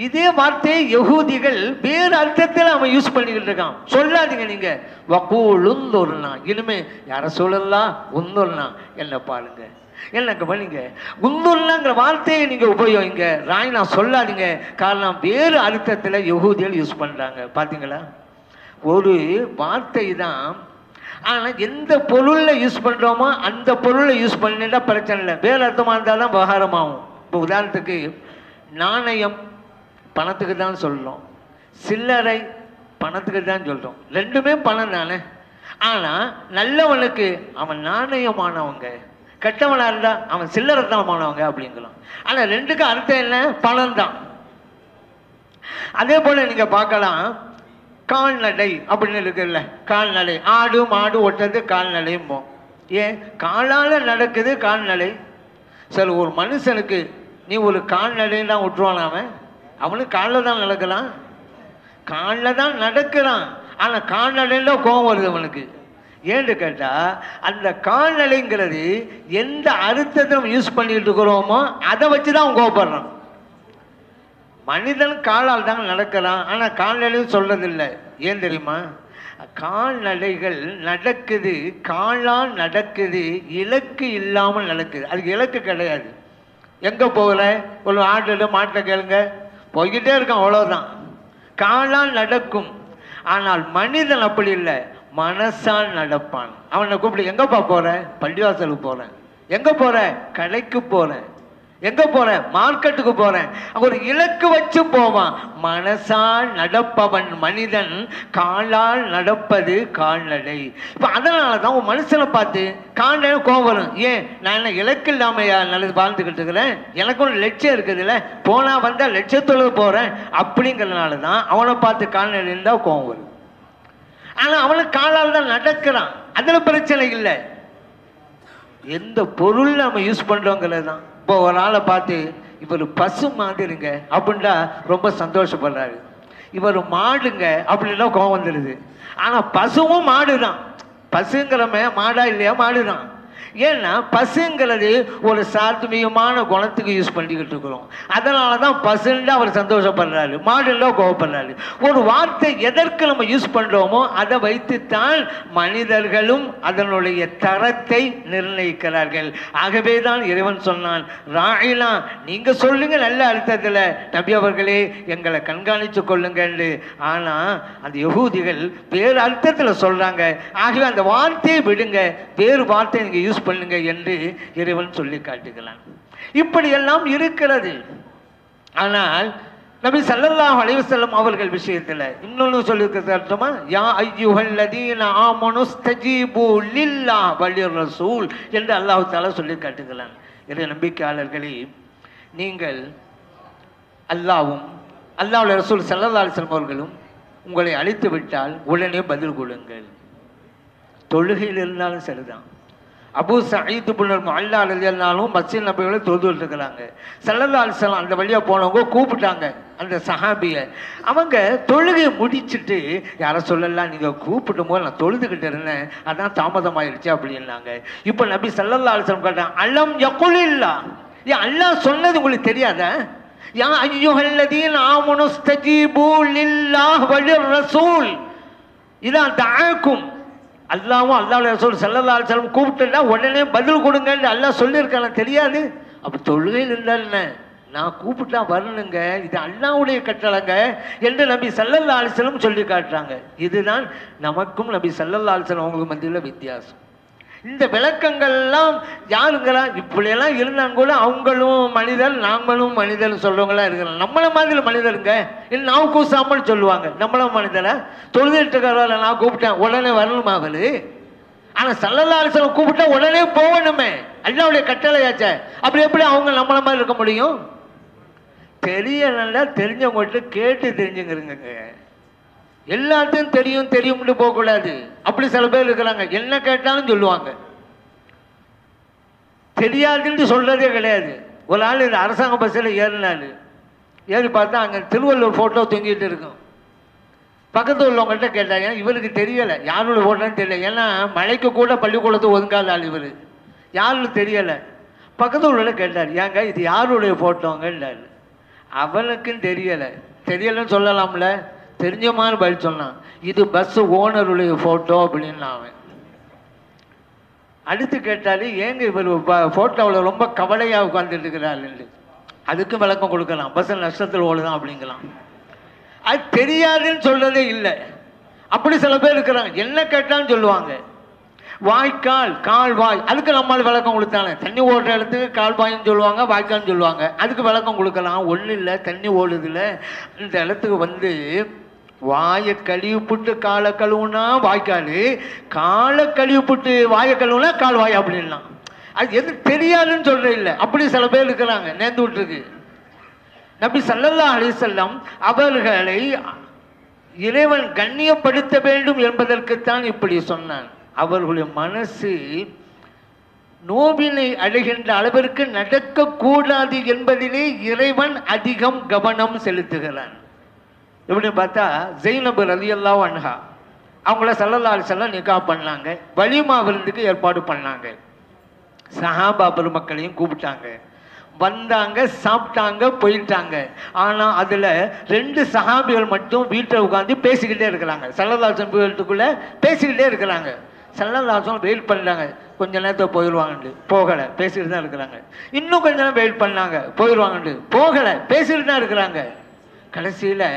இதே வார்த்தையை யஹூதிகள் வேறு அர்த்தத்தில் அவன் யூஸ் பண்ணிக்கிட்டு இருக்கான். சொல்லாதீங்க நீங்க வகூலுந்தொருனா, இனிமே யாரை சொல்லலாம் உந்தொருனா, என்ன பாருங்க, என்ன கவனிங்க, உந்தொருனாங்கிற வார்த்தையை நீங்க உபயோகிங்க, ராயினா சொல்லாதீங்க. காரணம் வேறு அர்த்தத்தில் யஹூதிகள் யூஸ் பண்றாங்க. பாத்தீங்களா, ஒரு வார்த்தை தான், ஆனால் எந்த பொருளில் யூஸ் பண்ணுறோமோ அந்த பொருளை யூஸ் பண்ணிட்டா பிரச்சனை இல்லை, வேறு அர்த்தமாக இருந்தால் தான் விவகாரமாகும். இப்போ உதாரணத்துக்கு நாணயம் பணத்துக்கு தான் சொல்கிறோம், சில்லறை பணத்துக்கு தான் சொல்கிறோம், ரெண்டுமே பணம் தானே. ஆனால் நல்லவனுக்கு அவன் நாணயமானவங்க, கெட்டவனாக இருந்தால் அவன் சில்லறை தானமானவங்க அப்படிங்கிறோம். ஆனால் ரெண்டுக்கும் அர்த்தம் என்ன, பணம் தான். அதே போல் நீங்கள் பார்க்கலாம், கால்நடை அப்படின்னு இருக்குல்ல, கால்நடை, ஆடு மாடு ஒட்டது கால்நடையும். ஏன் காலால் நடக்குது கால்நடை. சரி, ஒரு மனுஷனுக்கு நீ ஒரு கால்நடைன்னு தான் விட்டுருவான், அவனுக்கு காலில் தான் நடக்கிறான், காலில் தான் நடக்கிறான். ஆனால் கால்நடையில கோபம் வருது அவனுக்கு. ஏன்னு கேட்டால் அந்த கால்நடைங்கிறது எந்த அர்த்தத்தை நம்ம யூஸ் பண்ணிட்டு இருக்கிறோமோ அதை வச்சு தான் அவன் கோபப்படுறான். மனிதன் காலால் தான் நடக்கிறான், ஆனால் கால்நடையும் சொல்றதில்லை. ஏன் தெரியுமா, கால்நடைகள் நடக்குது, காலால் நடக்குது, இலக்கு இல்லாமல் நடக்குது. அதுக்கு இலக்கு கிடையாது. எங்கே போகல, ஒரு ஆட்டு மாட்டை கேளுங்க, போய்கிட்டே இருக்கான், அவ்வளோதான். காலால் நடக்கும். ஆனால் மனிதன் அப்படி இல்லை, மனசால் நடப்பான். அவனை கூப்பிடு, எங்கப்பா போற, பள்ளிவாசலுக்கு போறேன், எங்க போற, கடைக்கு போறேன், எங்க போறேன், மார்க்கெட்டுக்கு போறேன். ஒரு இலக்கு வச்சு போவான். மனசால் நடப்பவன் மனிதன், காலால் நடப்பது கால்நடை. இப்ப அதனாலதான் ஒரு மனுஷனை பார்த்து கால்நடை கோபம் வரும். ஏன், நான் என்ன இலக்கு இல்லாம நல்லது வாழ்ந்துகிட்டு இருக்கிறேன், எனக்கு ஒரு லட்சியம் இருக்குது இல்லை, போனா வந்தா லட்சியத்தோடு போறேன் அப்படிங்கிறதுனாலதான் அவனை பார்த்து கால்நடை இருந்தா கோபம் வரும். ஆனா அவனுக்கு காலால் தான் நடக்கிறான், அதுல பிரச்சனை இல்லை. எந்த பொருள் நம்ம யூஸ் பண்ணுறோங்கிறது தான். இப்போ ஒரு ஆளை பார்த்து இவர் பசு மாதிரிங்க அப்படின்ட்டா ரொம்ப சந்தோஷப்படுறாரு. இவர் மாடுங்க அப்படின்னா கோவம் வந்துடுது. ஆனால் பசுவும் மாடு தான். பசுங்கிறமே மாடா இல்லையா? மாடு தான். ஏன்னா பசுங்கிறது ஒரு சாத்வீகமான குணத்துக்கு யூஸ் பண்ணிக்கிட்டு இருக்கிறோம். அதனால தான் பசுன்னா அவர் சந்தோஷப்படுறாரு, மாடுன்னா கோவப்படுறாரு. ஒரு வார்த்தை எதற்கு நம்ம யூஸ் பண்ணுறோமோ அதை வைத்துத்தான் மனிதர்களும் அதனுடைய தரத்தை நிர்ணயிக்கிறார்கள். ஆகவே தான் இறைவன் சொன்னான், ராயிலா நீங்கள் சொல்லுங்க நல்ல அர்த்தத்தில், நபி அவர்களே எங்களை கண்காணித்து கொள்ளுங்கன்னு. ஆனால் அந்த யகூதிகள் வேறு அர்த்தத்தில் சொல்கிறாங்க. ஆகவே அந்த வார்த்தையை விடுங்க, வேறு வார்த்தை நீங்கள் யூஸ் பண்ணுங்க என்று இறைவன் சொல்லி காட்டுகிறான். இப்படியெல்லாம் இருக்கிறது. ஆனால் நபி ஸல்லல்லாஹு அலைஹி வஸல்லம் அவர்கள் விஷயத்தில் இன்னொன்று சொல்லியிருக்கிறோமா, யா அய்யுஹல்லதீன ஆமனு ஸ்தஜீபு லில்லாஹ் வலிர் ரசூல் என்று அல்லாஹ் தஆலா சொல்லி காட்டுகிறான். இறை நம்பிக்கையாளர்களே, நீங்கள் அல்லாஹ்வும் அல்லாஹ்வுடைய ரசூல் ஸல்லல்லாஹு அலைஹி வஸல்லம் அவர்களும் உங்களை அழைத்து விட்டால் உடனே பதில் கொடுங்கள். தொழுகையில் இருந்தாலும் சரிதான். அபூ சயீத் இப்னு முஅல்லா ரலியல்லாஹு மஸ்ஜித் நபவியில தொழுதுட்டு இருக்கிறாங்க. ஸல்லல்லாஹு அலைஹி வஸல்லம் அந்த வழியாக போனவங்க கூப்பிட்டாங்க அந்த சஹாபியை. அவங்க தொழுகை முடிச்சுட்டு, யாரை சொல்லலாம் நீங்கள் கூப்பிடும் போது நான் தொழுதுகிட்டு இருந்தேன், அதான் தாமதமாயிருச்சு அப்படின்னாங்க. இப்போ நபி ஸல்லல்லாஹு அலைஹி வஸல்லம் கேட்டாங்க, அலம் யகுலில்லா, ஏன் அல்லாஹ் சொன்னது உங்களுக்கு தெரியாதா? யா அய்யுஹல்லதீன ஆமனு ஸ்தஜீபு லில்லாஹ் வலிர் ரசூல் இதா தஆக்கும். அல்லாவும் அல்லாஹ்வுடைய ரசூல் ஸல்லல்லாஹு அலைஹி வஸல்லம் கூப்பிட்டுட்டா உடனே பதில் கொடுங்கன்னு அல்லாஹ் சொல்லியிருக்காங்க. தெரியாது? அப்போ தொழுகையில் இல்லைன்னு நான் கூப்பிட்டா வரணுங்க, இது அல்லாஹ்வுடைய கட்டளைங்க என்று நபி ஸல்லல்லாஹு அலைஹி வஸல்லம் சொல்லி காட்டுறாங்க. இதுதான் நமக்கும் நபி ஸல்லல்லாஹு அலைஹி வஸல்லம் அவங்களுக்கு மத்தியில் வித்தியாசம். இந்த விளக்கங்கள்லாம் யாருங்களா இப்படியெல்லாம் இருந்தாங்க கூட அவங்களும் மனிதர் நாங்களும் மனிதர் சொல்றவங்களா இருக்கிறோம். நம்மள மாதிரி மனிதருங்க இல்லை நான் கூசாமல் சொல்லுவாங்க. நம்மள மனிதரை தொழுதுட்டு இருக்கிறவங்கள நான் கூப்பிட்டேன் உடனே வரணுமா அவரு? ஆனால் ஸல்லல்லாஹு அலைஹி வஸல்லம் கூப்பிட்டா உடனே போகணுமே, அல்லாஹ்வுடைய கட்டளையாச்சே. அப்படி எப்படி அவங்க நம்மள மாதிரி இருக்க முடியும்? தெரியலன்னா தெரிஞ்சவங்கள்ட்ட கேட்டு தெரிஞ்சுங்கிறங்க. எல்லாத்தையும் தெரியும் தெரியும்னு போகக்கூடாது. அப்படி சில பேர் இருக்கிறாங்க, என்ன கேட்டாலும் சொல்லுவாங்க. தெரியாதுன்னு சொல்றதே கிடையாது. ஒரு ஆள் இந்த அரசாங்க பஸ்ஸில் ஏறினாரு. ஏறி பார்த்தா அங்கே திருவள்ளுவர் ஃபோட்டோ தொங்கிட்டு இருக்கும். பக்கத்தில் உள்ளவங்கள்ட்ட கேட்டாங்க, இவருக்கு தெரியலை யாரோட ஃபோட்டோன்னு தெரியல. ஏன்னா மழைக்கு கூட பள்ளிக்கூடத்தை ஒதுங்காத ஆள் இவர், யாருன்னு தெரியலை. பக்கத்தில் உள்ள கேட்டார், ஏங்க இது யாருடைய ஃபோட்டோங்கன்னாரு. அவனுக்கும் தெரியலைன்னு சொல்லலாம்ல. தெரிஞ்ச மாதிரி பதில் சொன்னான், இது பஸ் ஓனருடைய ஃபோட்டோ அப்படின்னு. அவன் அடுத்து கேட்டாலே, ஏங்க இவர் ஃபோட்டோவில் ரொம்ப கவலையாக உட்கார்ந்துட்டு இருக்கிறாரு. அதுக்கு விளக்கம் கொடுக்கலாம், பஸ் நஷ்டத்தில் ஓடுதான் அப்படிங்கலாம். அது தெரியாதுன்னு சொல்றதே இல்லை. அப்படி சில பேர் இருக்கிறாங்க, என்ன கேட்டாலும் சொல்லுவாங்க. வாய்க்கால் கால்வாய், அதுக்கு நம்மளால் விளக்கம் கொடுத்தாங்க. தண்ணி ஓடுற இடத்துக்கு கால்வாயின்னு சொல்லுவாங்க, வாய்க்கால்னு சொல்லுவாங்க. அதுக்கு விளக்கம் கொடுக்கலாம். ஒன்றும் இல்லை, தண்ணி ஓடுதில்ல, இந்த இடத்துக்கு வந்து வாயை கழுவிப்புட்டு காலை கழுவுனா வாய்க்கால், காலை கழுவிப்புட்டு வாயை கழுவுனா கால்வாய் அப்படின்லாம். அது எது தெரியாதுன்னு சொல்ற இல்லை. அப்படி சில பேர் இருக்கிறாங்க, நேர்ந்து விட்டுருக்கு. நபி ஸல்லல்லாஹு அலைஹி வஸல்லம் அவர்களை இறைவன் கண்ணியப்படுத்த வேண்டும் என்பதற்குத்தான் இப்படி சொன்னான். அவர்களுடைய மனசு நோவினை அடைகின்ற அளவிற்கு நடக்கக்கூடாது என்பதிலே இறைவன் அதிகம் கவனம் செலுத்துகிறான். எப்படின்னு பார்த்தா, ஜெய்னப் ரலியல்லாஹு அன்ஹா அவங்கள ஸல்லல்லாஹு அலைஹி வஸல்லம் நிக்கா பண்ணாங்க. வலிமா விருந்துக்கு ஏற்பாடு பண்ணாங்க. சஹாபா பெருமக்களையும் கூப்பிட்டாங்க. வந்தாங்க, சாப்பிட்டாங்க, போயிட்டாங்க. ஆனால் அதில் 2 சஹாபிகள் மட்டும் வீட்டில் உட்காந்து பேசிக்கிட்டே இருக்கிறாங்க. ஸல்லல்லாஹு அலைஹி வஸல்லம் வீட்டுக்குள்ளே பேசிக்கிட்டே இருக்கிறாங்க. ஸல்லல்லாஹு அலைஹி வஸல்லம் வெயிட் பண்ணுறாங்க, கொஞ்ச நேரத்தை போயிடுவாங்கன்ட்டு. போகலை, பேசிக்கிட்டு தான் இருக்கிறாங்க. இன்னும் கொஞ்ச நேரம் வெயிட் பண்ணாங்க, போயிடுவாங்கன்ட்டு. போகலை, பேசிக்கிட்டு தான் இருக்கிறாங்க. கடைசியில்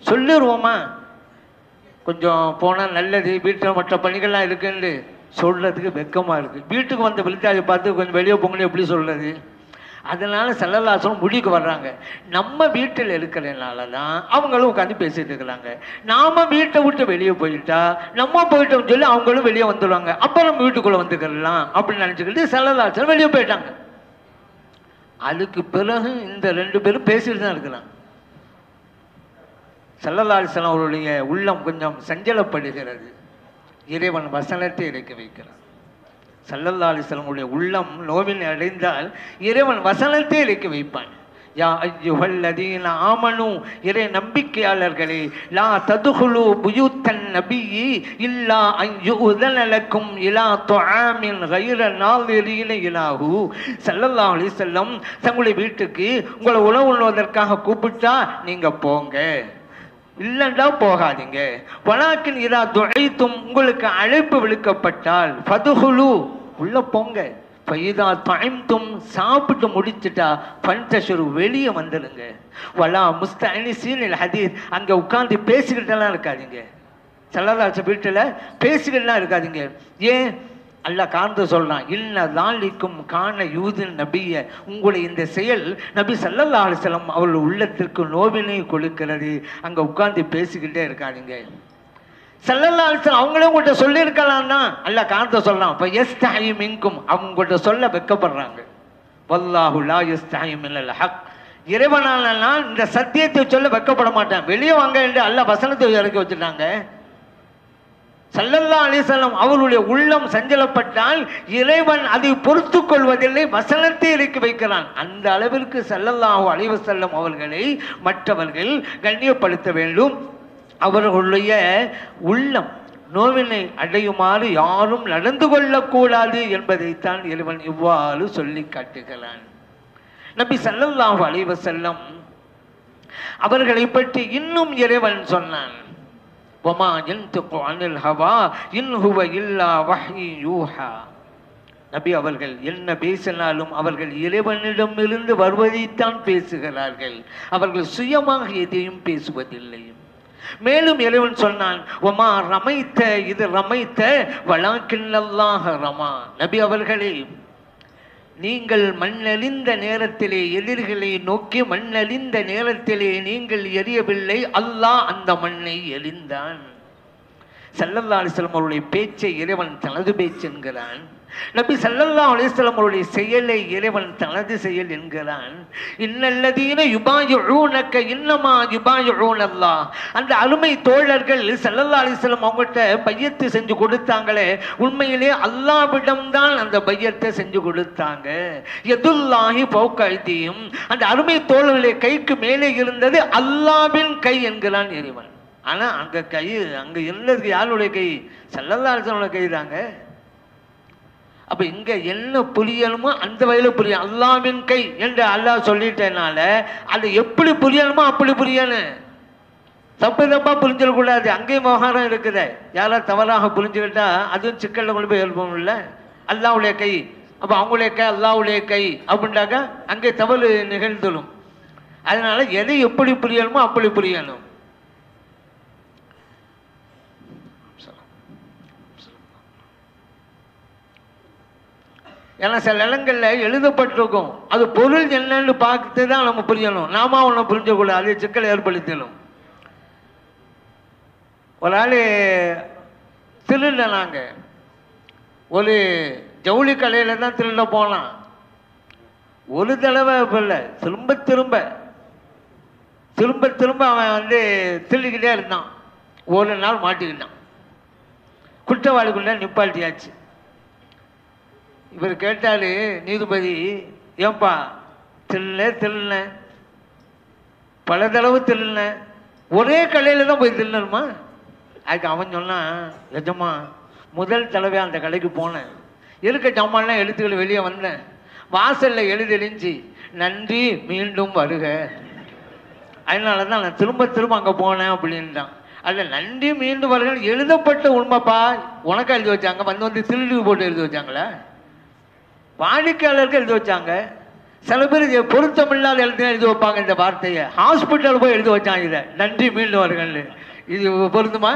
சொல்லிடுவோமா, கொஞ்சம் போனால் நல்லது, வீட்டில் மற்ற பணிகள்லாம் இருக்குன்னு சொல்கிறதுக்கு வெக்கமாக இருக்குது. வீட்டுக்கு வந்த விழுத்தாவை பார்த்து கொஞ்சம் வெளியே போங்கன்னு எப்படி சொல்கிறது? அதனால் ஸல்லல்லாஹு அலைஹி வஸல்லம் முடிவுக்கு வர்றாங்க, நம்ம வீட்டில் இருக்கிறதுனால தான் அவங்களும் உட்காந்து பேசிட்டு இருக்கிறாங்க. நாம் வீட்டை விட்டு வெளியே போயிட்டா நம்ம போயிட்டோம்னு சொல்லி அவங்களும் வெளியே வந்துடுவாங்க. அப்புறம் நம்ம வீட்டுக்குள்ளே வந்துக்கலாம் அப்படின்னு நினச்சிக்கிட்டு ஸல்லல்லாஹு அலைஹி வஸல்லம் வெளியே போயிட்டாங்க. அதுக்கு பிறகு இந்த 2 பேரும் பேசிட்டு தான் இருக்கிறாங்க. ஸல்லல்லாஹு அலைஹி வஸல்லம் அவருடைய உள்ளம் கொஞ்சம் சஞ்சலப்படுகிறது. இறைவன் வசனத்தை இறக்கி வைக்கிறான். ஸல்லல்லாஹு அலைஹி வஸல்லம் உள்ளம் நோவினை அடைந்தால் இறைவன் வசனத்தை இறக்கி வைப்பான். யா அய்யுஹல்லதீன ஆமனு, இறை நம்பிக்கையாளர்களே, லா ததுகுலு புயூத்தன் நபியி இல்லா அன் யுஅதன லக்கும் இலா துஆமின் கைர நாஸிரீன இலாஹு. ஸல்லல்லாஹு அலைஹி வஸல்லம் தங்களுடைய வீட்டுக்கு உங்களை உணவு உண்ணுவதற்காக கூப்பிட்டா நீங்க போங்க, இல்லைண்டா போகாதீங்க. வலாக்கின் இதா துஐத்தும், உங்களுக்கு அழைப்பு விழுக்கப்பட்டால் ஃபதுகுலு, உள்ள போங்க. ஃபைதா தஅம்தும், சாப்பிட்டு முடிச்சுட்டா ஃபன்தஷரு, வெளியே வந்துடுங்க. வலா முஸ்தஅனிஸீனில் ஹதீஸ், அங்கே உட்கார்ந்து பேசிக்கிட்டெல்லாம் இருக்காதீங்க. ஸல்லல்லாஹு அலைஹி வீட்டில் பேசிக்கிட்டுலாம் இருக்காதீங்க. ஏன்? அல்லாஹ் காரணத்தை சொல்றான், இன்ன தாலிக்கும் கான யூதின் நபிய, உங்களுடைய இந்த செயல் நபி ஸல்லல்லாஹு அலைஹி வஸல்லம் அவர்கள் உள்ளத்திற்கு நோவினை கொடுக்கிறது. அங்க உட்கார்ந்து பேசிக்கிட்டே இருக்காதீங்க. ஸல்லல்லாஹு அலைஹி வஸல்லம் அவங்களே உங்கள்கிட்ட சொல்லியிருக்கலாம் தான், அல்லாஹ் காரணத்தை சொல்றான், இப்போ யஸ்தஹி மின்கும், அவங்க உங்கள்கிட்ட சொல்ல வெட்கப்படுறாங்க. வல்லாஹு லா யஸ்தஹி மினல் ஹக், இறைவனால இந்த சத்தியத்தை சொல்ல வெட்கப்பட மாட்டேன், வெளியே வாங்க என்று அல்லாஹ் வசனத்தை இறக்கி வச்சுட்டாங்க. ஸல்லல்லாஹு அலைஹி வஸல்லம் அவருடைய உள்ளம் சஞ்சலப்பட்டால் இறைவன் அதை பொறுத்து கொள்வதில்லை, வசனத்தை இறக்கி வைக்கிறான். அந்த அளவிற்கு ஸல்லல்லாஹு அலைஹி வஸல்லம் அவர்களை மற்றவர்கள் கண்ணியப்படுத்த வேண்டும். அவர்களுடைய உள்ளம் நோவினை அடையுமாறு யாரும் நடந்து கொள்ளக்கூடாது என்பதைத்தான் இறைவன் இவ்வாறு சொல்லி காட்டுகிறான். நபி ஸல்லல்லாஹு அலைஹி வஸல்லம் அவர்களை பற்றி இன்னும் இறைவன் சொன்னான், வமா யன்திகு அனில் ஹவா இன் ஹுவ இல்லா வஹ்யு யூஹா. நபி அவர்கள் என்ன பேசினாலும் அவர்கள் இறைவனிடமிருந்து வருவதைத்தான் பேசுகிறார்கள், அவர்கள் சுயமாக எதையும் பேசுவதில்லை. மேலும் இறைவன் சொன்னான், ஒமா ரமைத்த இது ரமைத்த வலாக்கின்னல்லாஹ ரமா. நபி அவர்களே, நீங்கள் மண்ணழிந்த நேரத்திலே எதிரிகளை நோக்கி மண்ணழிந்த நேரத்திலே நீங்கள் எரியவில்லை, அல்லாஹ் அந்த மண்ணை எரிந்தான். ஸல்லல்லாஹு அலைஹி வஸல்லம் அவருடைய பேச்சை இறைவன் தனது பேச்சு என்கிறான். நபி ஸல்லல்லாஹு அலைஹி வஸல்லம் அவருடைய செயலை இறைவன் தனது செயல் என்கிறான். இன்னல்லதீன யுபாயிஊனக இன்னமா யுபாயிஊனல்லாஹ். அந்த அருமை தோழர்கள் ஸல்லல்லாஹு அலைஹி வஸல்லம் அவங்கள்ட்ட பையத்து செஞ்சு கொடுத்தாங்களே, உண்மையிலே அல்லாஹ்விடம் தான் அந்த பையத்தை செஞ்சு கொடுத்தாங்க. யதுல்லாஹி ஃபௌக ஐதிஹிம், அந்த அருமை தோழர்களுடைய கைக்கு மேலே இருந்தது அல்லாஹ்வின் கை என்கிறான் இறைவன். ஆனா அங்க கை, அங்க இருந்தது யாருடைய கை? ஸல்லல்லாஹு அலைஹி வஸல்லம் கை தாங்க. அப்ப இங்க என்ன புரியணுமோ அந்த வகையில புரியும். அல்லாஹ்வின் கை என்று அல்லாஹ் சொல்லிட்டனால அது எப்படி புரியணுமோ அப்படி புரியணும். தப்பு தப்பா புரிஞ்சிடக்கூடாது. அங்கேயும் விவகாரம் இருக்குது. யாராவது தவறாக புரிஞ்சுக்கிட்டா அதுவும் சிக்கல்ல கொண்டு போய் எழுப்பவும் இல்லை. அல்லாஹ்வுடைய கை, அப்ப அவங்களுடைய கை அல்லாஹ்வுடைய கை அப்படின்றாக்க அங்கே தவறு நிகழ்ந்துடும். அதனால எதை எப்படி புரியணுமோ அப்படி புரியணும். ஏன்னா சில இடங்களில் எழுதப்பட்டிருக்கும், அது பொருள் என்னன்னு பார்த்து தான் நம்ம புரியணும். நாம ஒன்றும் புரிஞ்சக்கூடாது, அது சிக்கல் ஏற்படுத்தணும். ஒரு ஆள் திருடினாங்க, ஒரு ஜவுளி கடையில் தான் திருட போனான். ஒரு தடவை இல்லை, திரும்ப திரும்ப அவன் திருடிக்கிட்டே இருந்தான். ஒரு நாள் மாட்டிக்கிட்டான், குற்றவாளிக்குள்ள நிப்பாட்டியாச்சு. இவர் கேட்டாரு, நீதிபதி, ஏன்பா திருடின பல தடவை திருடின, ஒரே கடையில் தான் போய் திருடணுமா? அதுக்கு அவன் சொன்னான், நிஜமா முதல் தடவை அந்த கடைக்கு போனேன், இருக்க ஜாமான்லாம் எழுத்துக்கள் வெளியே வந்தேன், வாசலில் எழுதிருந்துச்சு நன்றி மீண்டும் வருக, அதனால தான் நான் திரும்ப அங்கே போனேன் அப்படின்ட்டான். அதில் நன்றி மீண்டும் வருக எழுதப்பட்ட உண்மைப்பா, உனக்கா எழுதி வச்சாங்க? வந்து திருடி போட்டு எழுதி வச்சாங்களா? வாடிக்கையாளருக்கு எழுதி வச்சாங்க. சில பேர் பொருத்தமில்லாத எழுதி வைப்பாங்க இந்த வார்த்தையை. ஹாஸ்பிட்டல் போய் எழுதி வச்சாங்க இதை, நன்றி மீண்டும் வருங்கள். இது பொருத்தமா?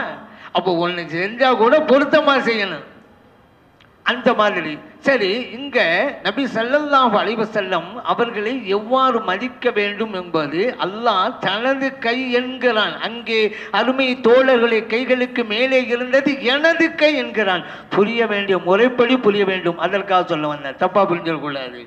அப்போ ஒன்று செஞ்சா கூட பொருத்தமா செய்யணும். அந்த மாதிரி சரி, இங்க நபி ஸல்லல்லாஹு அலைஹி வஸல்லம் அவர்களை எவ்வாறு மதிக்க வேண்டும் என்பது அல்லாஹ் தனது கை என்கிறான். அங்கே அருமை தோழர்களை கைகளுக்கு மேலே இருந்தது எனது கை என்கிறான். புரிய வேண்டிய முறைப்படி புரிய வேண்டும், அதற்காக சொல்ல வந்தேன், தப்பா புரிஞ்சிடக்கூடாது.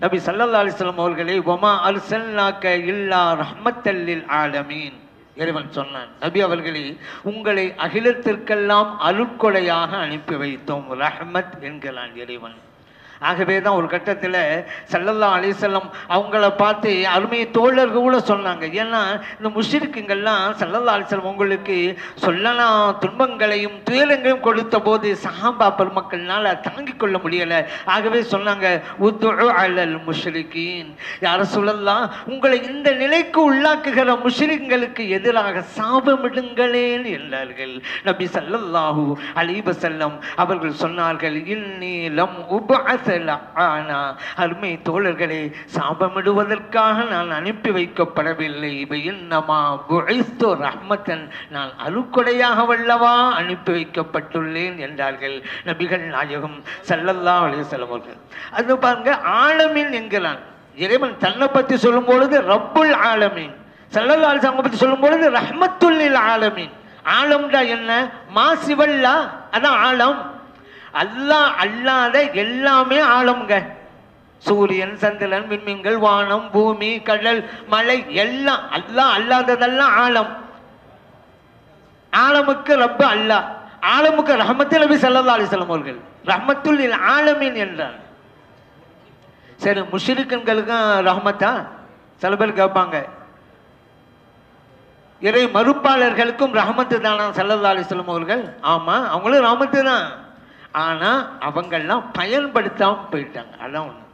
நபி ஸல்லல்லாஹு அலைஹி வஸல்லம் அவர்களை வமா அர்ஸல்னாக இல்லா ரஹ்மத்தல் லில் ஆலமீன், இறைவன் சொன்னான், நபி அவர்களே, உங்களை அகிலத்திற்கெல்லாம் அருட்கொடையாக அனுப்பி வைத்தோம், ரஹ்மத் என்கிறான் இறைவன். ஆகவே தான் ஒரு கட்டத்தில் ஸல்லல்லாஹு அலைஹி வஸல்லம் அவங்கள பார்த்து அருமை தோழர்கள் கூட சொன்னாங்க. ஏன்னா இந்த முஷ்ரிக்குங்கள்லாம் ஸல்லல்லாஹு அலைஹி வஸல்லம் உங்களுக்கு சொல்லலாம் துன்பங்களையும் துயரங்களையும் கொடுத்த போது சஹாபா பெருமக்கள்னால தாங்கிக் கொள்ள முடியலை. ஆகவே சொன்னாங்க, உதுஉ அலல் முஷ்ரிகீன், யா ரசூலல்லாஹ் உங்களை இந்த நிலைக்கு உள்ளாக்குகிற முஷ்ரிக்குகளுக்கு எதிராக சாபமிடுங்களேன் என்றார்கள். நபி ஸல்லல்லாஹு அலைஹி வஸல்லம் அவர்கள் சொன்னார்கள், இன்னி லம் உபஅஸ ஆனா, அருமை தோழர்களே, சாபமிடுவதற்காக நான் அனுப்பி வைக்கப்படவில்லை. இன்னமா புஇஸ்து ரஹ்மத்தன், நான் அருட்கொடையாக வல்லவா அனுப்பி வைக்கப்பட்டுள்ளேன் என்றார்கள் நபிகள் நாயகம் ஸல்லல்லாஹு அலைஹி வஸல்லம் அவர்கள். அது பாருங்க, ஆலமீன் என்கிறான் இறைவன் தன்னை பற்றி சொல்லும் பொழுது ரப்புல் ஆலமீன், ஸல்லல்லாஹு அலைஹி வஸல்லம் பற்றி சொல்லும் பொழுது ரஹ்மத்துல் லில் ஆலமீன். ஆலம்டா என்ன? மாசிவல்லா, அதான் ஆலம். அல்லாஹ் அல்லாத எல்லாமே ஆழம்ங்க. சூரியன், சந்திரன், விண்மீன்கள், வானம், பூமி, கடல், மலை எல்லாம் அல்லாஹ் அல்லாததெல்லாம் ஆழம். ஆலமுக்கு ரப்பு அல்லாஹ், ஆலமுக்கு ரஹ்மத்துல் நபி ஸல்லல்லாஹு அலைஹி வஸல்லம் அவர்கள் ரஹ்மத்துல் லில் ஆலமீன் என்றார். சரி, முஷ்ரிக்குகளுக்கும் ரஹ்மத்தா? சில பேர் கேட்பாங்க, இறை மறுப்பாளர்களுக்கும் ரஹ்மத்து தானா ஸல்லல்லாஹு அலைஹி வஸல்லம் அவர்கள்? ஆமா, அவங்களும் ரஹ்மத்து தான். ஆனா அவங்கெல்லாம் பயன்படுத்தாம போயிட்டாங்க. அதான் ஒண்ணு.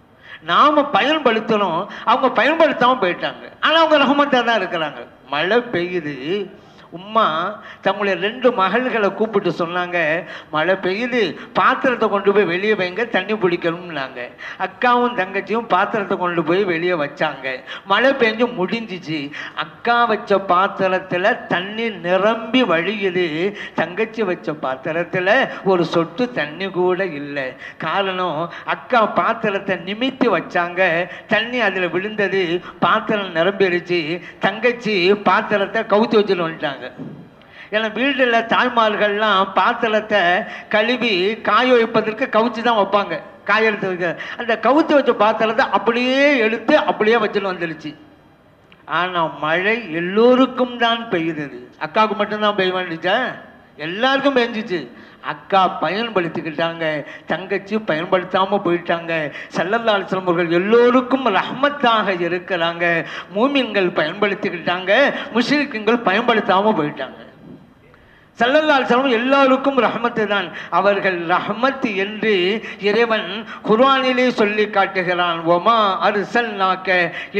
நாம பயன்படுத்தணும், அவங்க பயன்படுத்தாம போயிட்டாங்க. ஆனா அவங்க ரஹ்மத்தா தான் இருக்கிறாங்க. மழை பெய்யுது, உம்மா தங்களுடைய 2 மகள்களை கூப்பிட்டு சொன்னாங்க, மழை பெய்யுது, பாத்திரத்தை கொண்டு போய் வெளியே வைங்க, தண்ணி பிடிக்கணும்னாங்க. அக்காவும் தங்கச்சியும் பாத்திரத்தை கொண்டு போய் வெளியே வச்சாங்க. மழை பெஞ்சு முடிஞ்சிச்சு. அக்கா வச்ச பாத்திரத்தில் தண்ணி நிரம்பி வழியுது, தங்கச்சி வச்ச பாத்திரத்தில் ஒரு சொட்டு தண்ணி கூட இல்லை. காரணம், அக்கா பாத்திரத்தை நிமித்தி வச்சாங்க, தண்ணி அதில் விழுந்தது, பாத்திரம் நிரம்பிடுச்சு. தங்கச்சி பாத்திரத்தை கவுத்தி வச்சுட்டு வந்துட்டாங்க. ஏன்னா வீட்டில் தாய்மார்கள்லாம் பாத்திரத்தை கழுவி காய வைப்பதற்கு கவுச்சி தான் வைப்பாங்க, காய எடுத்து வைக்க. அந்த கவுச்சி வச்ச பாத்திரத்தை அப்படியே எடுத்து அப்படியே வச்சுட்டு வந்துடுச்சு. ஆனால் மழை எல்லோருக்கும் தான் பெய்யுது, அக்காவுக்கு மட்டும்தான் பெய்ய வேண்டிச்சா? எல்லாருக்கும் பெஞ்சிச்சு. அக்கா பயன்படுத்திக்கிட்டாங்க, தங்கச்சி பயன்படுத்தாம போயிட்டாங்க. ஸல்லல்லாஹு அலைஹி வஸல்லம் அவர்கள் எல்லோருக்கும் ரஹ்மத்தாக இருக்கிறாங்க. மூமின்கள் பயன்படுத்திக்கிட்டாங்க, முஷ்ரிக்குகள் பயன்படுத்தாம போயிட்டாங்க. ஸல்லல்லாஹு அலைஹி வஸல்லம் எல்லாருக்கும் ரஹ்மத்து தான். அவர்கள் ரஹ்மத் என்று இறைவன் குர்ஆனிலே சொல்லி காட்டுகிறான், வமா அர்ஸல்நாக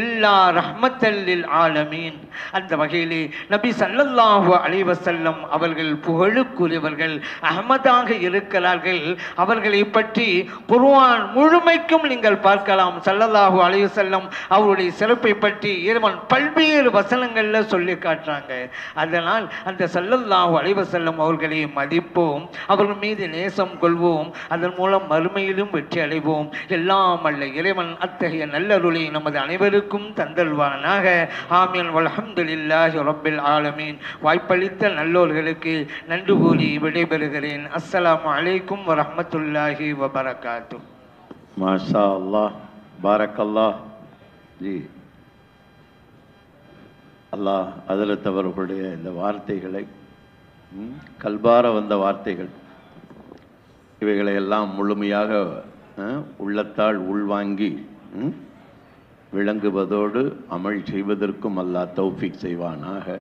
இல்லா ரஹ்மத்தல் லில் ஆலமீன். அந்த வகையிலே நபி ஸல்லல்லாஹு அலைஹி வஸல்லம் அவர்கள் புகழுக்குரியவர்கள், அஹ்மதாக இருக்கிறார்கள். அவர்களை பற்றி குர்ஆன் முழுமைக்கும் நீங்கள் பார்க்கலாம். ஸல்லல்லாஹு அலைஹி வஸல்லம் அவருடைய சிறப்பை பற்றி இறைவன் பல்வேறு வசனங்கள்ல சொல்லி காட்டுறாங்க. அதனால் அந்த ஸல்லல்லாஹு அலைஹி வஸல்லம் அவர்களை மதிப்போம், அவர்கள் மீது நேசம் கொள்வோம், அதன் மூலம் மறுமையிலும் வெற்றி அடைவோம். எல்லாம் அல்ல இறைவன் அத்தகைய நல்லருளை நமது அனைவருக்கும் தந்தல்வானாக. ஆமீன். வல்ஹம்துலில்லாஹி ரப்பில் ஆலமீன். வாய்ப்பளித்த நல்லோர்களுக்கு நன்றி கூறி விடைபெறுகிறேன். அஸ்ஸலாமு அலைக்கும் வரஹ்மத்துல்லாஹி வபரகாத்துஹு. மாஷா அல்லாஹ், பாரக்கல்லாஹ் ஜி. அல்லாஹ் ஹஜ்ரத் அவர்களுடைய இந்த வார்த்தைகளை, கல்பார வந்த வார்த்தைகள், இவைகளை எல்லாம் முழுமையாக உள்ளத்தால் உள்வாங்கி விளங்குவதோடு அமல் செய்வதற்கும் அல்லாஹ் தௌஃபீக் செய்வானாக.